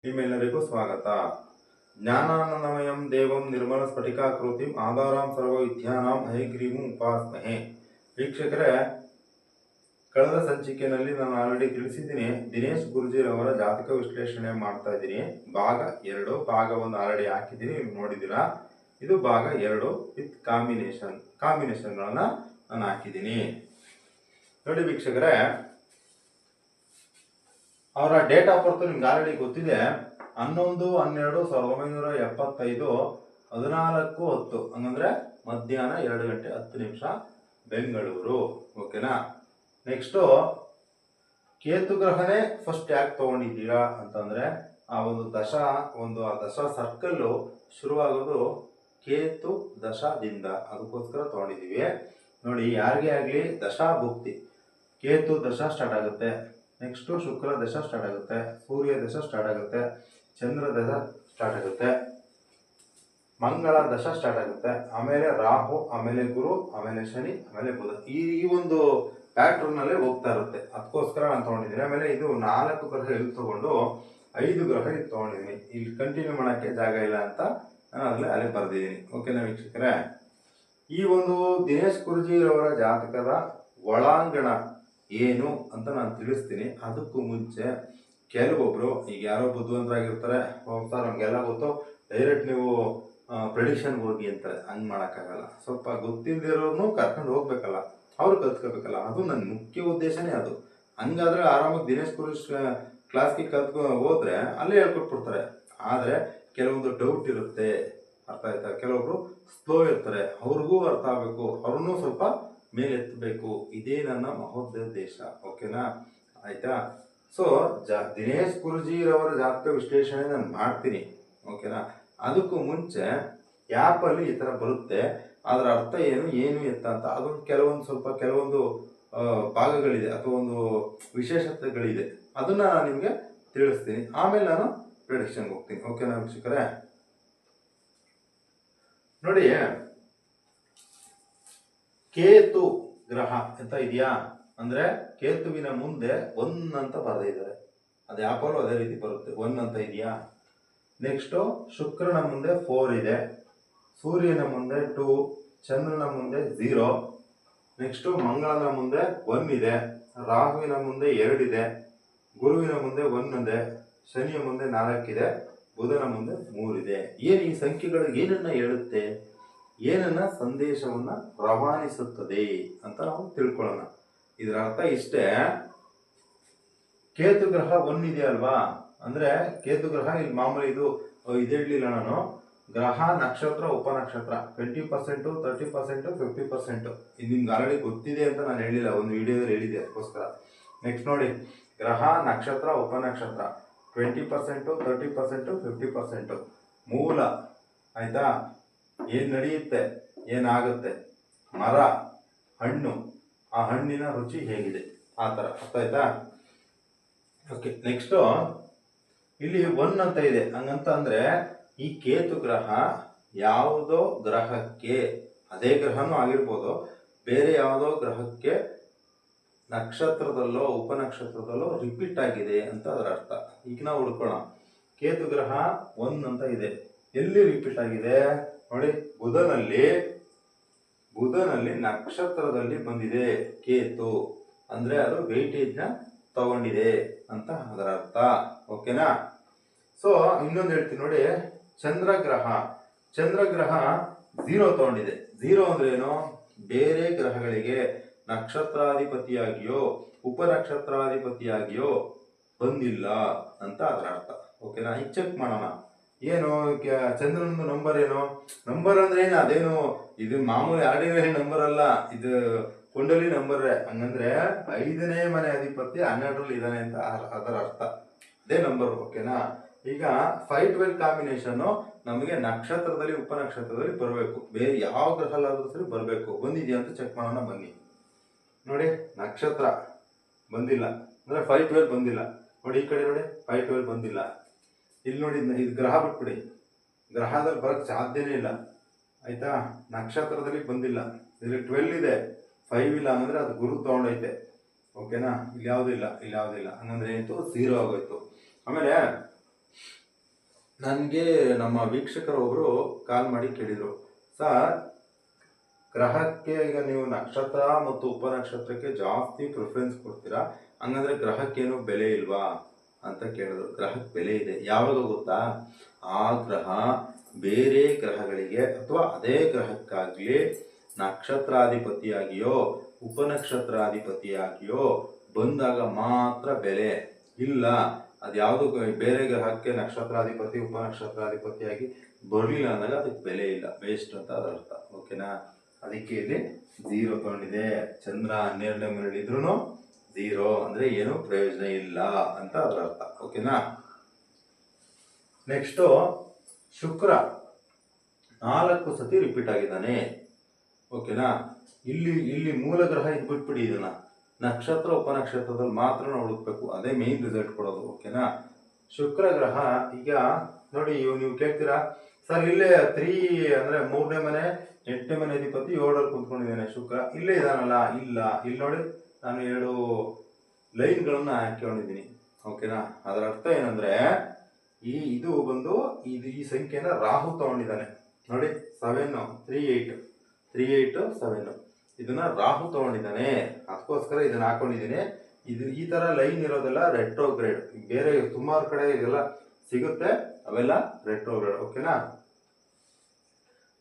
ನಿಮ್ಮೆಲ್ಲರಿಗೂ ಸ್ವಾಗತ. ಜ್ಞಾನಾನಂದಮಯಂ ದೇವಂ ನಿರ್ಮಲ ಸ್ಫಟಿಕಾಕೃತಿಂ ಆಧಾರಾಂ ಸರ್ವ ವಿದ್ಯಾನಾಂ ಹಯಗ್ರೀವಂ ಉಪಾಸ್ಮಹೆ. ವೀಕ್ಷಕರೇ, ಕಳೆದ ಸಂಚಿಕೆಯಲ್ಲಿ ನಾನು ಆಲ್ರೆಡಿ ತಿಳಿಸಿದ್ದೀನಿ. ದಿನೇಶ್ ಗುರೂಜಿರವರ ಜಾತಕ ವಿಶ್ಲೇಷಣೆ ಮಾಡ್ತಾ ಇದ್ದೀನಿ. ಭಾಗ 2, ಭಾಗ 1 ಆಲ್ರೆಡಿ ಹಾಕಿದ್ದೀನಿ, ನೀವು ನೋಡಿದ್ದೀರಾ. ಇದು ಭಾಗ 2 ವಿತ್ ಕಾಂಬಿನೇಷನ್ಗಳನ್ನ ನಾನು ಹಾಕಿದ್ದೀನಿ. ನೋಡಿ ವೀಕ್ಷಕರೇ, ಅವರ ಡೇಟ್ ಆಫ್ ಬರ್ತ್ ನಿಮ್ಗೆ ಆಲ್ರೆಡಿ ಗೊತ್ತಿದೆ. 11/12/1975 14:10 ಹಂಗಂದ್ರೆ ಮಧ್ಯಾಹ್ನ 2:10 ಬೆಂಗಳೂರು. ಓಕೆನಾ. ನೆಕ್ಸ್ಟು ಕೇತು ಗ್ರಹನೇ ಫಸ್ಟ್ ಯಾಕೆ ತಗೊಂಡಿದ್ದೀರಾ ಅಂತಂದ್ರೆ, ಆ ದಶಾ ಸರ್ಕಲ್ ಶುರುವಾಗೋದು ಕೇತು ದಶದಿಂದ, ಅದಕ್ಕೋಸ್ಕರ ತಗೊಂಡಿದ್ದೀವಿ. ನೋಡಿ, ಯಾರಿಗೇ ಆಗಲಿ ದಶಾ ಭುಕ್ತಿ, ಕೇತು ದಶಾ ಸ್ಟಾರ್ಟ್ ಆಗುತ್ತೆ, ನೆಕ್ಸ್ಟು ಶುಕ್ರ ದಶ ಸ್ಟಾರ್ಟ್ ಆಗುತ್ತೆ, ಸೂರ್ಯ ದಶ ಸ್ಟಾರ್ಟ್ ಆಗುತ್ತೆ, ಚಂದ್ರ ದಶ ಸ್ಟಾರ್ಟ್ ಆಗುತ್ತೆ, ಮಂಗಳ ದಶ ಸ್ಟಾರ್ಟ್ ಆಗುತ್ತೆ, ಆಮೇಲೆ ರಾಹು, ಆಮೇಲೆ ಗುರು, ಆಮೇಲೆ ಶನಿ, ಆಮೇಲೆ ಬುಧ. ಈ ಒಂದು ಪ್ಯಾಟ್ರನ್ ಅಲ್ಲೇ ಹೋಗ್ತಾ ಇರುತ್ತೆ. ಅದಕ್ಕೋಸ್ಕರ ನಾನು ತಗೊಂಡಿದ್ದೀನಿ. ಆಮೇಲೆ ಇದು 4 ಗ್ರಹ ಇಲ್ಲಿ ತಗೊಂಡು 5 ಗ್ರಹ ಇಲ್ಲಿ ತಗೊಂಡಿದ್ದೀನಿ. ಇಲ್ಲಿ ಕಂಟಿನ್ಯೂ ಮಾಡೋಕ್ಕೆ ಜಾಗ ಇಲ್ಲ ಅಂತ ನಾನು ಅಲ್ಲೇ ಬರೆದಿದ್ದೀನಿ. ಓಕೆನಾ ವೀಕ್ಷಕರೇ, ಈ ಒಂದು ದಿನೇಶ್ ಗುರೂಜಿರವರ ಜಾತಕದ ಒಳಾಂಗಣ ಏನು ಅಂತ ನಾನು ತಿಳಿಸ್ತೀನಿ. ಅದಕ್ಕೂ ಮುಂಚೆ ಕೆಲವೊಬ್ರು, ಈಗ ಯಾರೋ ಬುದ್ಧಿವಂತರಾಗಿರ್ತಾರೆ, ಸರ್ ನಮಗೆಲ್ಲ ಗೊತ್ತು, ಡೈರೆಕ್ಟ್ ನೀವು ಪ್ರೆಡಿಕ್ಷನ್ ಹೋಗಿ ಅಂತಾರೆ. ಹಂಗೆ ಮಾಡೋಕ್ಕಾಗಲ್ಲ. ಸ್ವಲ್ಪ ಗೊತ್ತಿಲ್ಲದಿರೋನು ಕರ್ಕೊಂಡು ಹೋಗ್ಬೇಕಲ್ಲ, ಅವ್ರು ಕಲ್ತ್ಕೋಬೇಕಲ್ಲ. ಅದು ನನ್ನ ಮುಖ್ಯ ಉದ್ದೇಶನೇ ಅದು. ಹಂಗಾದ್ರೆ ಆರಾಮಾಗಿ ದಿನೇಶ್ ಗುರೂಜ್ ಕ್ಲಾಸ್ಗೆ ಹೋದ್ರೆ ಅಲ್ಲೇ ಹೇಳ್ಕೊಟ್ಬಿಡ್ತಾರೆ. ಆದರೆ ಕೆಲವೊಂದು ಡೌಟ್ ಇರುತ್ತೆ, ಅರ್ಥ ಆಯ್ತಾ? ಕೆಲವೊಬ್ರು ಸ್ಲೋ ಇರ್ತಾರೆ, ಅವ್ರಿಗೂ ಅರ್ಥ ಆಗಬೇಕು, ಅವ್ರನ್ನೂ ಸ್ವಲ್ಪ ಮೇಲೆತ್ತಬೇಕು. ಇದೇ ನನ್ನ ಮಹೋದ್ದೇಶ. ಓಕೆನಾ, ಆಯ್ತಾ? ಸೊ ದಿನೇಶ್ ಗುರೂಜಿರವರ ಜಾತಕ ವಿಶ್ಲೇಷಣೆ ನಾನು ಮಾಡ್ತೀನಿ. ಓಕೆನಾ. ಅದಕ್ಕೂ ಮುಂಚೆ ಆ್ಯಪಲ್ಲಿ ಈ ಥರ ಬರುತ್ತೆ, ಅದರ ಅರ್ಥ ಏನು ಎತ್ತ ಅಂತ ಅದೊಂದು ಕೆಲವೊಂದು ಭಾಗಗಳಿದೆ ಅಥವಾ ಒಂದು ವಿಶೇಷತೆಗಳಿದೆ. ಅದನ್ನ ನಾನು ನಿಮಗೆ ತಿಳಿಸ್ತೀನಿ. ಆಮೇಲೆ ನಾನು ಪ್ರೆಡಿಕ್ಷನ್ಗೆ ಹೋಗ್ತೀನಿ. ಓಕೆನಾ ವೀಕ್ಷಕರೇ, ನೋಡಿ, ಕೇತು ಗ್ರಹ ಅಂತ ಇದೆಯಾ ಅಂದ್ರೆ, ಕೇತುವಿನ ಮುಂದೆ 1 ಅಂತ ಬರೆದಿದ್ದಾರೆ. ಅದು ಆಪಲ್ಲೂ ಅದೇ ರೀತಿ ಬರುತ್ತೆ, 1 ಅಂತ ಇದೆಯಾ. ನೆಕ್ಸ್ಟು ಶುಕ್ರನ ಮುಂದೆ 4 ಇದೆ, ಸೂರ್ಯನ ಮುಂದೆ 2, ಚಂದ್ರನ ಮುಂದೆ 0, ನೆಕ್ಸ್ಟು ಮಂಗಳನ ಮುಂದೆ 1 ಇದೆ, ರಾಹುವಿನ ಮುಂದೆ 2 ಇದೆ, ಗುರುವಿನ ಮುಂದೆ 1 ಇದೆ, ಶನಿಯ ಮುಂದೆ 4 ಇದೆ, ಬುಧನ ಮುಂದೆ 3 ಇದೆ. ಏನು ಈ ಸಂಖ್ಯೆಗಳು ಏನನ್ನ ಹೇಳುತ್ತೆ, ಏನನ್ನ ಸಂದೇಶವನ್ನ ರವಾನಿಸುತ್ತದೆ ಅಂತ ನಾವು ತಿಳ್ಕೊಳ್ಳೋಣ. ಇದರ ಅರ್ಥ ಇಷ್ಟೇ. ಕೇತು ಗ್ರಹ 1 ಇದೆ ಅಲ್ವಾ, ಅಂದ್ರೆ ಕೇತು ಗ್ರಹ ಇಲ್ಲಿ ಮಾಮೂಲಿ ಇದು ಹೇಳಿಲ್ಲ ನಾನು. ಗ್ರಹ, ನಕ್ಷತ್ರ, ಉಪನಕ್ಷತ್ರ 20%, 30%, 50%. ಇದು ನಿಮ್ಗೆ ಆಲ್ರೆಡಿ ಗೊತ್ತಿದೆ ಅಂತ ನಾನು ಹೇಳಿಲ್ಲ, ಒಂದು ವಿಡಿಯೋದಲ್ಲಿ ಹೇಳಿದೆ, ಅದಕ್ಕೋಸ್ಕರ. ನೆಕ್ಸ್ಟ್ ನೋಡಿ, ಗ್ರಹ, ನಕ್ಷತ್ರ, ಉಪನಕ್ಷತ್ರ 20%, 30%, 50%. ಮೂಲ, ಆಯ್ತಾ, ಏನ್ ನಡೆಯುತ್ತೆ, ಏನಾಗುತ್ತೆ, ಮರ, ಹಣ್ಣು, ಆ ಹಣ್ಣಿನ ರುಚಿ ಹೇಗಿದೆ, ಆ ಥರ. ಅರ್ಥ ಆಯ್ತಾ? ಓಕೆ. ನೆಕ್ಸ್ಟು ಇಲ್ಲಿ 1 ಅಂತ ಇದೆ. ಹಂಗಂತ ಅಂದ್ರೆ ಈ ಕೇತು ಗ್ರಹ ಯಾವುದೋ ಗ್ರಹಕ್ಕೆ, ಅದೇ ಗ್ರಹನೂ ಆಗಿರ್ಬೋದು, ಬೇರೆ ಯಾವುದೋ ಗ್ರಹಕ್ಕೆ ನಕ್ಷತ್ರದಲ್ಲೋ ಉಪನಕ್ಷತ್ರದಲ್ಲೋ ರಿಪೀಟ್ ಆಗಿದೆ ಅಂತ ಅದರ ಅರ್ಥ. ಈಗ ನಾವು ಹುಡ್ಕೋಣ. ಕೇತು ಗ್ರಹ 1 ಅಂತ ಇದೆ, ಎಲ್ಲಿ ರಿಪೀಟ್ ಆಗಿದೆ ನೋಡಿ, ಬುಧನಲ್ಲಿ ನಕ್ಷತ್ರದಲ್ಲಿ ಬಂದಿದೆ ಕೇತು, ಅಂದ್ರೆ ಅದು ವೆಯ್ಟೇಜ್ ನ ತಗೊಂಡಿದೆ ಅಂತ ಅದರ ಅರ್ಥ. ಓಕೆನಾ. ಸೊ ಇನ್ನೊಂದು ಹೇಳ್ತೀನಿ ನೋಡಿ, ಚಂದ್ರಗ್ರಹ 0 ತಗೊಂಡಿದೆ. 0 ಅಂದ್ರೆ ಏನು, ಬೇರೆ ಗ್ರಹಗಳಿಗೆ ನಕ್ಷತ್ರಾಧಿಪತಿಯಾಗಿಯೋ ಉಪನಕ್ಷತ್ರಾಧಿಪತಿಯಾಗಿಯೋ ಬಂದಿಲ್ಲ ಅಂತ ಅದರ ಅರ್ಥ. ಓಕೆನಾ. ಈಗ ಚೆಕ್ ಮಾಡೋಣ. ಏನು ಚಂದ್ರನೊಂದು ನಂಬರ್ ಏನು, ನಂಬರ್ ಅಂದ್ರೆ ಏನು, ಅದೇನು ಇದು ಮಾಮೂಲಿ ಆರ್ಡಿನರಿ ನಂಬರ್ ಅಲ್ಲ, ಇದು ಕುಂಡಲಿ ನಂಬರ್. ಹಂಗಂದ್ರೆ 5ನೇ ಮನೆ ಅಧಿಪತಿ 12ರಲ್ಲಿ ಇದ್ದಾನೆ ಅಂತ ಅದರ ಅರ್ಥ, ಅದೇ ನಂಬರ್. ಓಕೆನಾ. ಈಗ 5-12 ಕಾಂಬಿನೇಷನ್ ನಮಗೆ ನಕ್ಷತ್ರದಲ್ಲಿ ಉಪನಕ್ಷತ್ರದಲ್ಲಿ ಬರಬೇಕು, ಬೇರೆ ಯಾವ ಗ್ರಹಲಾದ್ರೂ ಸರಿ ಬರಬೇಕು. ಬಂದಿದೆಯಾ ಅಂತ ಚೆಕ್ ಮಾಡೋಣ, ಬನ್ನಿ. ನೋಡಿ, ನಕ್ಷತ್ರ ಬಂದಿಲ್ಲ ಅಂದ್ರೆ 5-12 ಬಂದಿಲ್ಲ. ನೋಡಿ ಈ ಕಡೆ ನೋಡಿ, 5-12 ಬಂದಿಲ್ಲ. ಇಲ್ಲಿ ನೋಡಿ, ಇದು ಗ್ರಹ ಬಿಟ್ಬಿಡಿ, ಗ್ರಹದಲ್ಲಿ ಬರಕ್ ಸಾಧ್ಯನೇ ಇಲ್ಲ. ಆಯ್ತಾ, ನಕ್ಷತ್ರದಲ್ಲಿ ಬಂದಿಲ್ಲ. ಇಲ್ಲಿ 12 ಇದೆ, 5 ಇಲ್ಲ ಅಂದ್ರೆ ಅದು ಗುರು ತಗೊಂಡೈತೆ. ಓಕೆನಾ. ಇಲ್ಲಿ ಯಾವುದಿಲ್ಲ, ಹಂಗಂದ್ರೆ ಏನಾಯ್ತು, 0 ಆಗೋಯ್ತು. ಆಮೇಲೆ ನನಗೆ ನಮ್ಮ ವೀಕ್ಷಕರೊಬ್ಬರು ಕಾಲ್ ಮಾಡಿ ಕೇಳಿದರು, ಸರ್ ಗ್ರಹಕ್ಕೆ ಈಗ ನೀವು ನಕ್ಷತ್ರ ಮತ್ತು ಉಪನಕ್ಷತ್ರಕ್ಕೆ ಜಾಸ್ತಿ ಪ್ರಿಫರೆನ್ಸ್ ಕೊಡ್ತೀರಾ, ಹಂಗಂದ್ರೆ ಗ್ರಹಕ್ಕೇನು ಬೆಲೆ ಇಲ್ವಾ ಅಂತ ಕೇಳಿದ್ರು. ಗ್ರಹಕ್ಕೆ ಬೆಲೆ ಇದೆ. ಯಾವಾಗ ಗೊತ್ತಾ? ಆ ಗ್ರಹ ಬೇರೆ ಗ್ರಹಗಳಿಗೆ ಅಥವಾ ಅದೇ ಗ್ರಹಕ್ಕಾಗಲಿ ನಕ್ಷತ್ರಾಧಿಪತಿಯಾಗಿಯೋ ಉಪನಕ್ಷತ್ರಾಧಿಪತಿಯಾಗಿಯೋ ಬಂದಾಗ ಮಾತ್ರ ಬೆಲೆ. ಇಲ್ಲ ಅದ್ಯಾವುದು ಬೇರೆ ಗ್ರಹಕ್ಕೆ ನಕ್ಷತ್ರಾಧಿಪತಿ ಉಪನಕ್ಷತ್ರಾಧಿಪತಿಯಾಗಿ ಬರಲಿಲ್ಲ ಅಂದಾಗ ಅದಕ್ಕೆ ಬೆಲೆ ಇಲ್ಲ, ವೇಸ್ಟ್ ಅಂತ ಅದರ ಅರ್ಥ. ಓಕೆನಾ? ಅದಕ್ಕೆ ಇಲ್ಲಿ 0 ತಗೊಂಡಿದೆ. ಚಂದ್ರ 12ನೇ ಮನೆಯಲ್ಲಿ ಇದ್ರೂ 0 ಅಂದ್ರೆ ಏನು ಪ್ರಯೋಜನ ಇಲ್ಲ ಅಂತ ಅದರ ಅರ್ಥ. ಓಕೆನಾ? ನೆಕ್ಸ್ಟ್ ಶುಕ್ರ 4 ಸತಿ ರಿಪೀಟ್ ಆಗಿದ್ದಾನೆ. ಓಕೆನಾ? ಇಲ್ಲಿ ಮೂಲ ಗ್ರಹ ಇದ್ಬಿಟ್ಬಿಡಿ, ಇದನ್ನ ನಕ್ಷತ್ರ ಉಪನಕ್ಷತ್ರದಲ್ಲಿ ಮಾತ್ರ ನಾವು ಹುಡುಕ್ಬೇಕು, ಅದೇ ಮೇನ್ ರಿಸಲ್ಟ್ ಕೊಡೋದು. ಓಕೆನಾ? ಶುಕ್ರ ಗ್ರಹ ಈಗ ನೋಡಿ, ನೀವು ಕೇಳ್ತೀರಾ ಸರ್ ಇಲ್ಲೇ 3 ಅಂದ್ರೆ 3ನೇ ಮನೆ 8ನೇ ಮನೆ ಅಧಿಪತಿ 7ರಲ್ಲಿ ಕುಂತ್ಕೊಂಡಿದ್ದಾನೆ ಶುಕ್ರ, ಇಲ್ಲೇ ಇದಾನಲ್ಲ? ಇಲ್ಲ, ಇಲ್ಲಿ ನೋಡಿ ನಾನು 2 ಲೈನ್ಗಳನ್ನ ಹಾಕೊಂಡಿದ್ದೀನಿ. ಓಕೆನಾ? ಅದರ ಅರ್ಥ ಏನಂದ್ರೆ ಇದು ಬಂದು ಈ ಸಂಖ್ಯೆನ ರಾಹು ತಗೊಂಡಿದ್ದಾನೆ ನೋಡಿ, 7 3 8 3 8 7 ಇದನ್ನ ರಾಹು ತಗೊಂಡಿದ್ದಾನೆ. ಅದಕ್ಕೋಸ್ಕರ ಇದನ್ನ ಹಾಕೊಂಡಿದ್ದೀನಿ. ಈ ತರ ಲೈನ್ ಇರೋದೆಲ್ಲ ರೆಟ್ರೋಗ್ರೇಡ್. ಬೇರೆ ಸುಮಾರು ಕಡೆ ಇದೆಲ್ಲ ಸಿಗುತ್ತೆ, ಅವೆಲ್ಲ ರೆಟ್ರೋಗ್ರೇಡ್. ಓಕೆನಾ?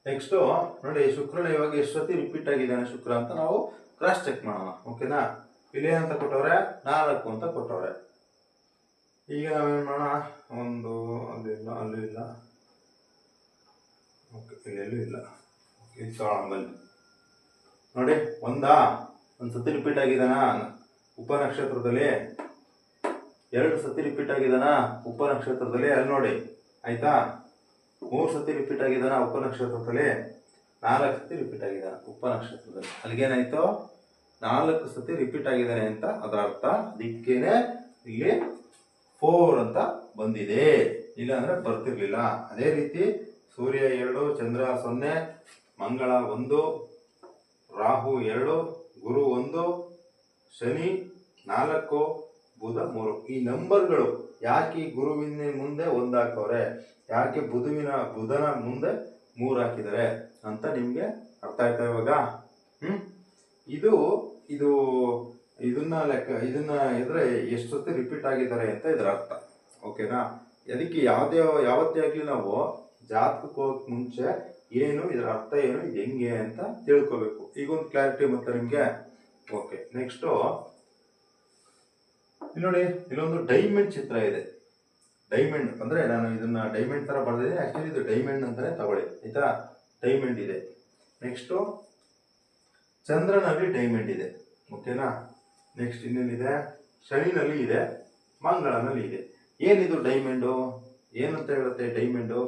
ನೆಕ್ಸ್ಟ್ ನೋಡಿ, ಶುಕ್ರನ ಇವಾಗ ಎಷ್ಟು ಸತಿ ರಿಪೀಟ್ ಆಗಿದ್ದಾನೆ ಶುಕ್ರ ಅಂತ ನಾವು ಕ್ರಾಸ್ ಚೆಕ್ ಮಾಡೋಣ. ಓಕೆನಾ? ಇಲ್ಲಿ ಅಂತ ಕೊಟ್ಟವ್ರೆ 4 ಅಂತ ಕೊಟ್ಟವ್ರೆ. ಈಗ ನಾವೇನ್ ಮಾಡೋಣ, 1 ಅಲ್ಲೂ ಇಲ್ಲ, ಓಕೆ ಇಲ್ಲೆಲ್ಲೂ ಇಲ್ಲ. ಇಲ್ಲಿ ತಗೊಳ್ಳೋಣ ಬನ್ನಿ. ನೋಡಿ, ಒಂದು ಸತಿ ರಿಪೀಟ್ ಆಗಿದಾನ ಉಪನಕ್ಷತ್ರದಲ್ಲಿ, 2 ಸತಿ ರಿಪೀಟ್ ಆಗಿದಾನ ಉಪನಕ್ಷತ್ರದಲ್ಲಿ, ಅಲ್ಲಿ ನೋಡಿ ಆಯ್ತಾ. 3 ಸತಿ ರಿಪೀಟ್ ಆಗಿದಾನ ಉಪನಕ್ಷತ್ರದಲ್ಲಿ, 4 ಸತಿ ರಿಪೀಟ್ ಆಗಿದಾನ ಉಪನಕ್ಷತ್ರದಲ್ಲಿ. ಅಲ್ಲಿಗೇನಾಯ್ತು? 4 ಸತಿ ರಿಪೀಟ್ ಆಗಿದ್ದಾನೆ ಅಂತ ಅದರ ಅರ್ಥ. ಅದಕ್ಕೇನೆ ಇಲ್ಲಿ 4 ಅಂತ ಬಂದಿದೆ, ಇಲ್ಲ ಅಂದ್ರೆ ಬರ್ತಿರ್ಲಿಲ್ಲ. ಅದೇ ರೀತಿ ಸೂರ್ಯ 2, ಚಂದ್ರ 0, ಮಂಗಳ 1, ರಾಹು 2, ಗುರು 1, ಶನಿ 4, ಬುಧ 3. ಈ ನಂಬರ್ಗಳು ಯಾಕೆ ಗುರುವಿನ ಮುಂದೆ 1 ಹಾಕವ್ರೆ, ಯಾಕೆ ಬುಧನ ಮುಂದೆ 3 ಹಾಕಿದ್ದಾರೆ ಅಂತ ನಿಮ್ಗೆ ಅರ್ಥ ಆಯ್ತಾ ಇವಾಗ? ಇದನ್ನ ಇದ್ರೆ ಎಷ್ಟು ಸತಿ ರಿಪೀಟ್ ಆಗಿದ್ದಾರೆ ಅಂತ ಇದರ ಅರ್ಥ. ಓಕೆನಾ? ಅದಕ್ಕೆ ಯಾವತ್ತೇ ಆಗ್ಲಿ ನಾವು ಜಾತಕಕ್ಕೆ ಹೋಗಕ್ಕೆ ಮುಂಚೆ ಏನು ಇದರ ಅರ್ಥ ಏನು, ಇದು ಹೆಂಗೆ ಅಂತ ತಿಳ್ಕೋಬೇಕು. ಈಗೊಂದು ಕ್ಲಾರಿಟಿ ಮತ್ತೆ ನಿಮ್ಗೆ. ಓಕೆ, ನೆಕ್ಸ್ಟ್ ನೋಡಿ, ಇಲ್ಲೊಂದು ಡೈಮಂಡ್ ಚಿತ್ರ ಇದೆ. ಡೈಮಂಡ್ ಅಂದ್ರೆ ನಾನು ಇದನ್ನ ಡೈಮಂಡ್ ತರ ಬರ್ದಿದ್ದೀನಿ, ಆಕ್ಚುಲಿ ಇದು ಡೈಮಂಡ್ ಅಂತಾನೆ ತಗೊಳ್ಳಿ ಆಯ್ತಾ. ಡೈಮಂಡ್ ಇದೆ. ನೆಕ್ಸ್ಟ್ ಚಂದ್ರನಲ್ಲಿ ಡೈಮಂಡ್ ಇದೆ. ಓಕೆನಾ? ನೆಕ್ಸ್ಟ್ ಇನ್ನೇನಿದೆ, ಶನಿನಲ್ಲಿ ಇದೆ, ಮಂಗಳನಲ್ಲಿ ಇದೆ. ಏನಿದು ಡೈಮಂಡು? ಏನಂತ ಹೇಳುತ್ತೆ ಡೈಮಂಡು?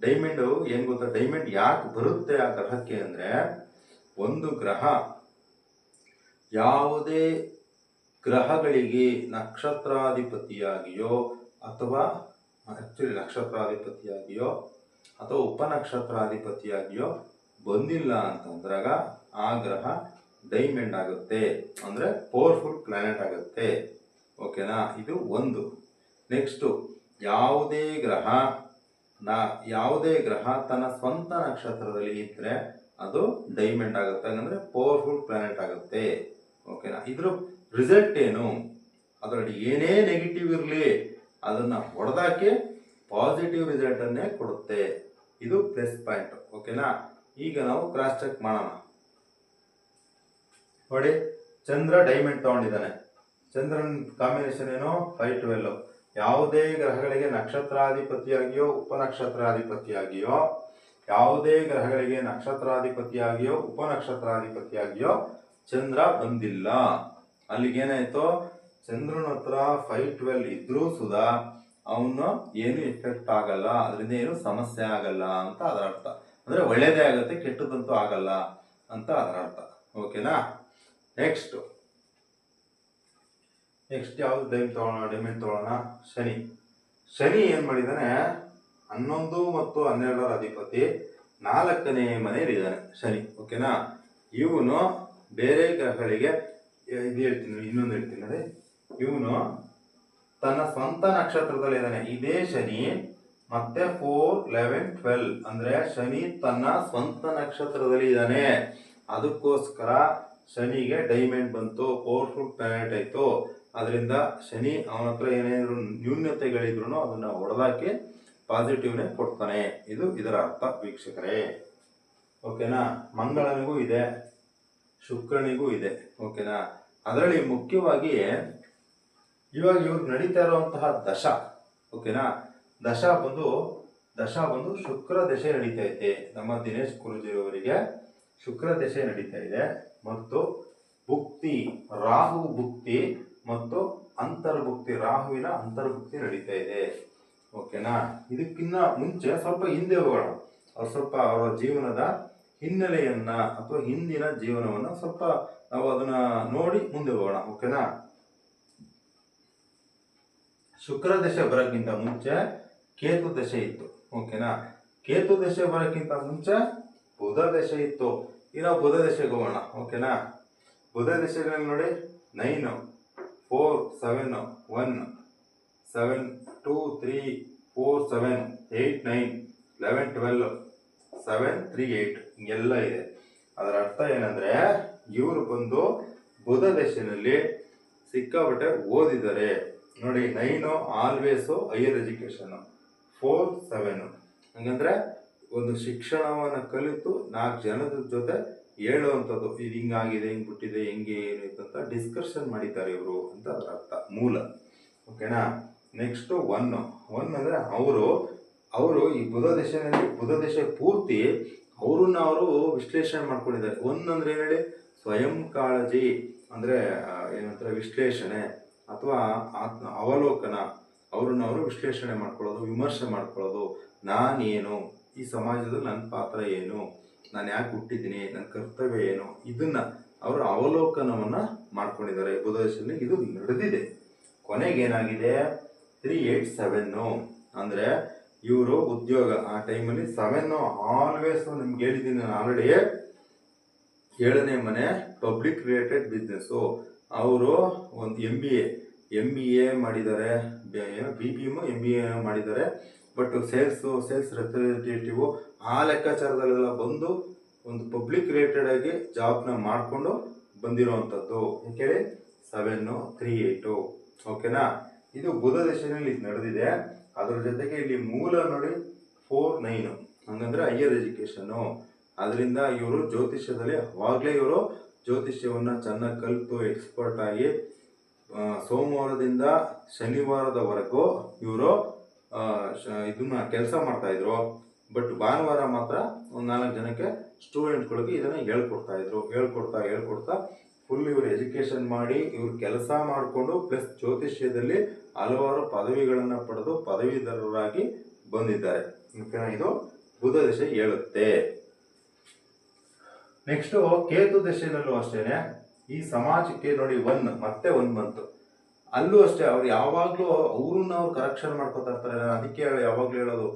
ಡೈಮಂಡು ಏನ್ ಗೊತ್ತಾ? ಡೈಮಂಡ್ ಯಾಕೆ ಬರುತ್ತೆ ಆ ಗ್ರಹಕ್ಕೆ ಅಂದ್ರೆ, ಒಂದು ಗ್ರಹ ಯಾವುದೇ ಗ್ರಹಗಳಿಗೆ ನಕ್ಷತ್ರಾಧಿಪತಿಯಾಗಿಯೋ ಅಥವಾ ನಕ್ಷತ್ರಾಧಿಪತಿಯಾಗಿಯೋ ಅಥವಾ ಉಪನಕ್ಷತ್ರಾಧಿಪತಿಯಾಗಿಯೋ ಬಂದಿಲ್ಲ ಅಂತಂದ್ರಾಗ ಆ ಗ್ರಹ ಡೈಮಂಡ್ ಆಗುತ್ತೆ, ಅಂದ್ರೆ ಪವರ್ಫುಲ್ ಪ್ಲಾನೆಟ್ ಆಗುತ್ತೆ. ಓಕೆನಾ? ಇದು ಒಂದು. ನೆಕ್ಸ್ಟ್ ಯಾವುದೇ ಗ್ರಹ ತನ್ನ ಸ್ವಂತ ನಕ್ಷತ್ರದಲ್ಲಿ ಇದ್ರೆ ಅದು ಡೈಮಂಡ್ ಆಗುತ್ತೆ, ಅಂದ್ರೆ ಪವರ್ಫುಲ್ ಪ್ಲಾನೆಟ್ ಆಗುತ್ತೆ. ಓಕೆನಾ? ಇದ್ರ ರಿಸಲ್ಟ್ ಏನು? ಅದರಲ್ಲಿ ಏನೇ ನೆಗೆಟಿವ್ ಇರಲಿ ಅದನ್ನ ಹೊಡೆದಾಕಿ ಪಾಸಿಟಿವ್ ರಿಸಲ್ಟ್ ಅನ್ನೇ ಕೊಡುತ್ತೆ. ಇದು ಪ್ಲಸ್ ಪಾಯಿಂಟ್. ಓಕೆನಾ? ಈಗ ನಾವು ಕ್ರಾಸ್ ಚೆಕ್ ಮಾಡೋಣ. ನೋಡಿ, ಚಂದ್ರ ಡೈಮಂಡ್ ತಗೊಂಡಿದ್ದಾನೆ. ಚಂದ್ರನ ಕಾಂಬಿನೇಷನ್ ಏನು? 5-12. ಯಾವುದೇ ಗ್ರಹಗಳಿಗೆ ನಕ್ಷತ್ರಾಧಿಪತಿಯಾಗಿಯೋ ಉಪನಕ್ಷತ್ರಾಧಿಪತಿಯಾಗಿಯೋ ಉಪನಕ್ಷತ್ರಾಧಿಪತಿಯಾಗಿಯೋ ಚಂದ್ರ ಬಂದಿಲ್ಲ. ಅಲ್ಲಿಗೇನಾಯ್ತು? ಚಂದ್ರನ ಹತ್ರ 5-12 ಇದ್ರೂ ಸುಧಾ ಅವನು ಏನು ಎಫೆಕ್ಟ್ ಆಗಲ್ಲ, ಅದರಿಂದ ಏನು ಸಮಸ್ಯೆ ಆಗಲ್ಲ ಅಂತ ಅದರ ಅರ್ಥ. ಅಂದ್ರೆ ಒಳ್ಳೇದೇ ಆಗುತ್ತೆ, ಕೆಟ್ಟದಂತೂ ಆಗಲ್ಲ ಅಂತ ಅದರ ಅರ್ಥ. ಓಕೆನಾ? ನೆಕ್ಸ್ಟ್ ಯಾವ್ದು ಡೈಮಂಡ್ ತಗೊಳ್ಳೋಣ. ಶನಿ ಏನ್ ಮಾಡಿದಾನೆ? 11 ಮತ್ತು 12ರ ಅಧಿಪತಿ 4ನೇ ಮನೆಯಲ್ಲಿ ಇದ್ದಾನೆ ಶನಿ. ಓಕೆನಾ? ಇವನು ಬೇರೆ ಗ್ರಹಗಳಿಗೆ ಇನ್ನೊಂದು ಹೇಳ್ತೀನಿ ನೋಡಿ, ಇವನು ತನ್ನ ಸ್ವಂತ ನಕ್ಷತ್ರದಲ್ಲಿ ಇದ್ದಾನೆ. ಇದೇ ಶನಿ ಮತ್ತೆ 4, 11, 12 ಅಂದ್ರೆ ಶನಿ ತನ್ನ ಸ್ವಂತ ನಕ್ಷತ್ರದಲ್ಲಿ ಇದ್ದಾನೆ. ಅದಕ್ಕೋಸ್ಕರ ಶನಿಗೆ ಡೈಮಂಡ್ ಬಂತು, ಪವರ್ಫುಲ್ ಪ್ಲಾನೆಟ್ ಆಯ್ತು. ಅದರಿಂದ ಶನಿ ಅವನ ಹತ್ರ ಏನೇನು ನ್ಯೂನ್ಯತೆಗಳಿದ್ರು ಅದನ್ನ ಹೊಡೆದಾಕಿ ಪಾಸಿಟಿವ್ನೇ ಕೊಡ್ತಾನೆ. ಇದು ಇದರ ಅರ್ಥ ವೀಕ್ಷಕರೇ. ಓಕೆನಾ. ಮಂಗಳನಿಗೂ ಇದೆ, ಶುಕ್ರನಿಗೂ ಇದೆ. ಓಕೆನಾ. ಅದರಲ್ಲಿ ಮುಖ್ಯವಾಗಿ ಇವಾಗ ಇವ್ರು ನಡೀತಾ ಇರುವಂತಹ ದಶ, ಓಕೆನಾ, ದಶ ಬಂದು ಶುಕ್ರ ದಶೆ ನಡೀತಾ ಇದೆ. ನಮ್ಮ ದಿನೇಶ್ ಗುರೂಜಿಯವರಿಗೆ ಶುಕ್ರ ದಶೆ ನಡೀತಾ ಇದೆ. ಮತ್ತು ಭುಕ್ತಿ, ರಾಹು ಭುಕ್ತಿ ಮತ್ತು ಅಂತರ್ಭುಕ್ತಿ, ರಾಹುವಿನ ಅಂತರ್ಭುಕ್ತಿ ನಡೀತಾ ಇದೆ. ಓಕೆನಾ. ಇದಕ್ಕಿನ್ನ ಮುಂಚೆ ಸ್ವಲ್ಪ ಹಿಂದೆ ಹೋಗೋಣ. ಅವ್ರು ಸ್ವಲ್ಪ ಅವರ ಜೀವನದ ಹಿನ್ನೆಲೆಯನ್ನ ಅಥವಾ ಹಿಂದಿನ ಜೀವನವನ್ನ ಸ್ವಲ್ಪ ನಾವು ಅದನ್ನ ನೋಡಿ ಮುಂದೆ ಹೋಗೋಣ. ಓಕೆನಾ. ಶುಕ್ರ ದಶೆ ಬರೋಕ್ಕಿಂತ ಮುಂಚೆ ಕೇತು ದಶೆ ಇತ್ತು. ಓಕೆನಾ. ಕೇತು ದಶೆ ಬರೋಕ್ಕಿಂತ ಮುಂಚೆ ಬುಧ ದಶೆ ಇತ್ತು. ಇನ್ನು ಬುಧ ದಶೆಗೆ ಹೋಗೋಣ. ಓಕೆನಾ. ಬುಧ ದಶೆಗಳಲ್ಲಿ ನೋಡಿ 9, 4, 7, 1, 7, 2, 3, 4, 7, 8, 9, 11, 12, 7, 3, 8 ಹಿಂಗೆಲ್ಲ ಇದೆ. ಅದರ ಅರ್ಥ ಏನಂದ್ರೆ ಇವರು ಬಂದು ಬುಧ ದಶೆಯಲ್ಲಿ ಸಿಕ್ಕಾಪಟ್ಟೆ ಓದಿದ್ದಾರೆ ನೋಡಿ. 9 ಆಲ್ವೇಸು ಹೈಯರ್ ಎಜುಕೇಶನ್, 4, 7 ಹಂಗಂದ್ರೆ ಒಂದು ಶಿಕ್ಷಣವನ್ನು ಕಲಿತು 4 ಜನದ ಜೊತೆ ಹೇಳುವಂಥದ್ದು. ಇದು ಹಿಂಗಾಗಿದೆ, ಹಿಂಗೆ ಬಿಟ್ಟಿದೆ, ಹೆಂಗೆ ಏನಾಯ್ತು ಅಂತ ಡಿಸ್ಕಷನ್ ಮಾಡಿದ್ದಾರೆ ಇವರು ಅಂತ ಅದರ ಅರ್ಥ, ಮೂಲ. ಓಕೆನಾ. ನೆಕ್ಸ್ಟ್ 1 ಅಂದ್ರೆ ಅವರು ಈ ಬುಧ ದಶೆ ಪೂರ್ತಿ ಅವರು ವಿಶ್ಲೇಷಣೆ ಮಾಡ್ಕೊಂಡಿದ್ದಾರೆ. 1 ಅಂದ್ರೆ ಏನು ಹೇಳಿ, ಸ್ವಯಂ ಕಾಳಜಿ ಅಂದ್ರೆ ಏನಂತಾರೆ, ವಿಶ್ಲೇಷಣೆ ಅಥವಾ ಅವಲೋಕನ. ಅವರು ವಿಶ್ಲೇಷಣೆ ಮಾಡ್ಕೊಳ್ಳೋದು, ವಿಮರ್ಶೆ ಮಾಡ್ಕೊಳ್ಳೋದು. ನಾನೇನು, ಈ ಸಮಾಜದಲ್ಲಿ ನನ್ನ ಪಾತ್ರ ಏನು, ನಾನು ಯಾಕೆ ಹುಟ್ಟಿದ್ದೀನಿ, ನನ್ನ ಕರ್ತವ್ಯ ಏನು, ಇದನ್ನ ಅವರು ಅವಲೋಕನವನ್ನ ಮಾಡ್ಕೊಂಡಿದ್ದಾರೆ ಬುಧ ದಶೆಯಲ್ಲಿ. ಇದು ನಡೆದಿದೆ. ಕೊನೆಗೇನಾಗಿದೆ, 3, 8, 7 ಅಂದ್ರೆ ಇವರು ಉದ್ಯೋಗ ಆ ಟೈಮಲ್ಲಿ 7 ಆಲ್ವೇಸ್ ನಿಮ್ಗೆ ಹೇಳಿದ್ದೀನಿ ನಾನು ಆಲ್ರೆಡಿ. 7ನೇ ಮನೆ ಪಬ್ಲಿಕ್ ರಿಲೇಟೆಡ್ ಬಿಸ್ನೆಸ್ಸು. ಅವರು ಒಂದು MBA ಮಾಡಿದ್ದಾರೆ, BBM MBA ಮಾಡಿದ್ದಾರೆ. ಬಟ್ ಸೇಲ್ಸ್ ರೆಪ್ರೆಸೆಂಟೇಟಿವ್ ಆ ಲೆಕ್ಕಾಚಾರದಲ್ಲೆಲ್ಲ ಬಂದು ಒಂದು ಪಬ್ಲಿಕ್ ರಿಲೇಟೆಡ್ ಆಗಿ ಜಾಬ್ನ ಮಾಡಿಕೊಂಡು ಬಂದಿರುವಂಥದ್ದು. ಹೇಳಿ 7, 3, 8. ಓಕೆನಾ. ಇದು ಬುಧ ದಶೆಯಲ್ಲಿ ನಡೆದಿದೆ. ಅದರ ಜೊತೆಗೆ ಇಲ್ಲಿ ಮೂಲ ನೋಡಿ 4, 9 ಹಂಗಂದ್ರೆ ಹೈಯರ್ ಎಜುಕೇಶನು. ಅದರಿಂದ ಇವರು ಜ್ಯೋತಿಷ್ಯದಲ್ಲಿ ಅವಾಗಲೇ ಇವರು ಜ್ಯೋತಿಷ್ಯವನ್ನ ಚೆನ್ನಾಗಿ ಕಲಿತು ಎಕ್ಸ್ಪರ್ಟ್ ಆಗಿ ಸೋಮವಾರದಿಂದ ಶನಿವಾರದವರೆಗೂ ಇವರು ಇದನ್ನ ಕೆಲಸ ಮಾಡ್ತಾ ಇದ್ರು. ಬಟ್ ಭಾನುವಾರ ಮಾತ್ರ ಒಂದು 4 ಜನಕ್ಕೆ ಸ್ಟೂಡೆಂಟ್ಗಳಿಗೆ ಇದನ್ನ ಹೇಳ್ಕೊಡ್ತಾ ಫುಲ್ ಇವರು ಎಜುಕೇಶನ್ ಮಾಡಿ ಇವರು ಕೆಲಸ ಮಾಡಿಕೊಂಡು ಪ್ಲಸ್ ಜ್ಯೋತಿಷ್ಯದಲ್ಲಿ ಹಲವಾರು ಪದವಿಗಳನ್ನು ಪಡೆದು ಪದವೀಧರರಾಗಿ ಬಂದಿದ್ದಾರೆ. ಓಕೆನಾ. ಇದು ಬುಧ ದಶೆ ಹೇಳುತ್ತೆ. ನೆಕ್ಸ್ಟ್ ಕೇತು ದಶೆಯಲ್ಲೂ ಅಷ್ಟೇನೆ ಈ ಸಮಾಜಕ್ಕೆ ನೋಡಿ 1 ಮತ್ತೆ 1 ಬಂತು. ಅಲ್ಲೂ ಅಷ್ಟೇ ಅವ್ರು ಯಾವಾಗಲೂ ಅವ್ರನ್ನ ಕರೆಕ್ಷನ್ ಮಾಡ್ಕೊತಾ ಇರ್ತಾರೆ. ನಾನು ಅದಕ್ಕೆ ಯಾವಾಗಲೂ ಹೇಳೋದು,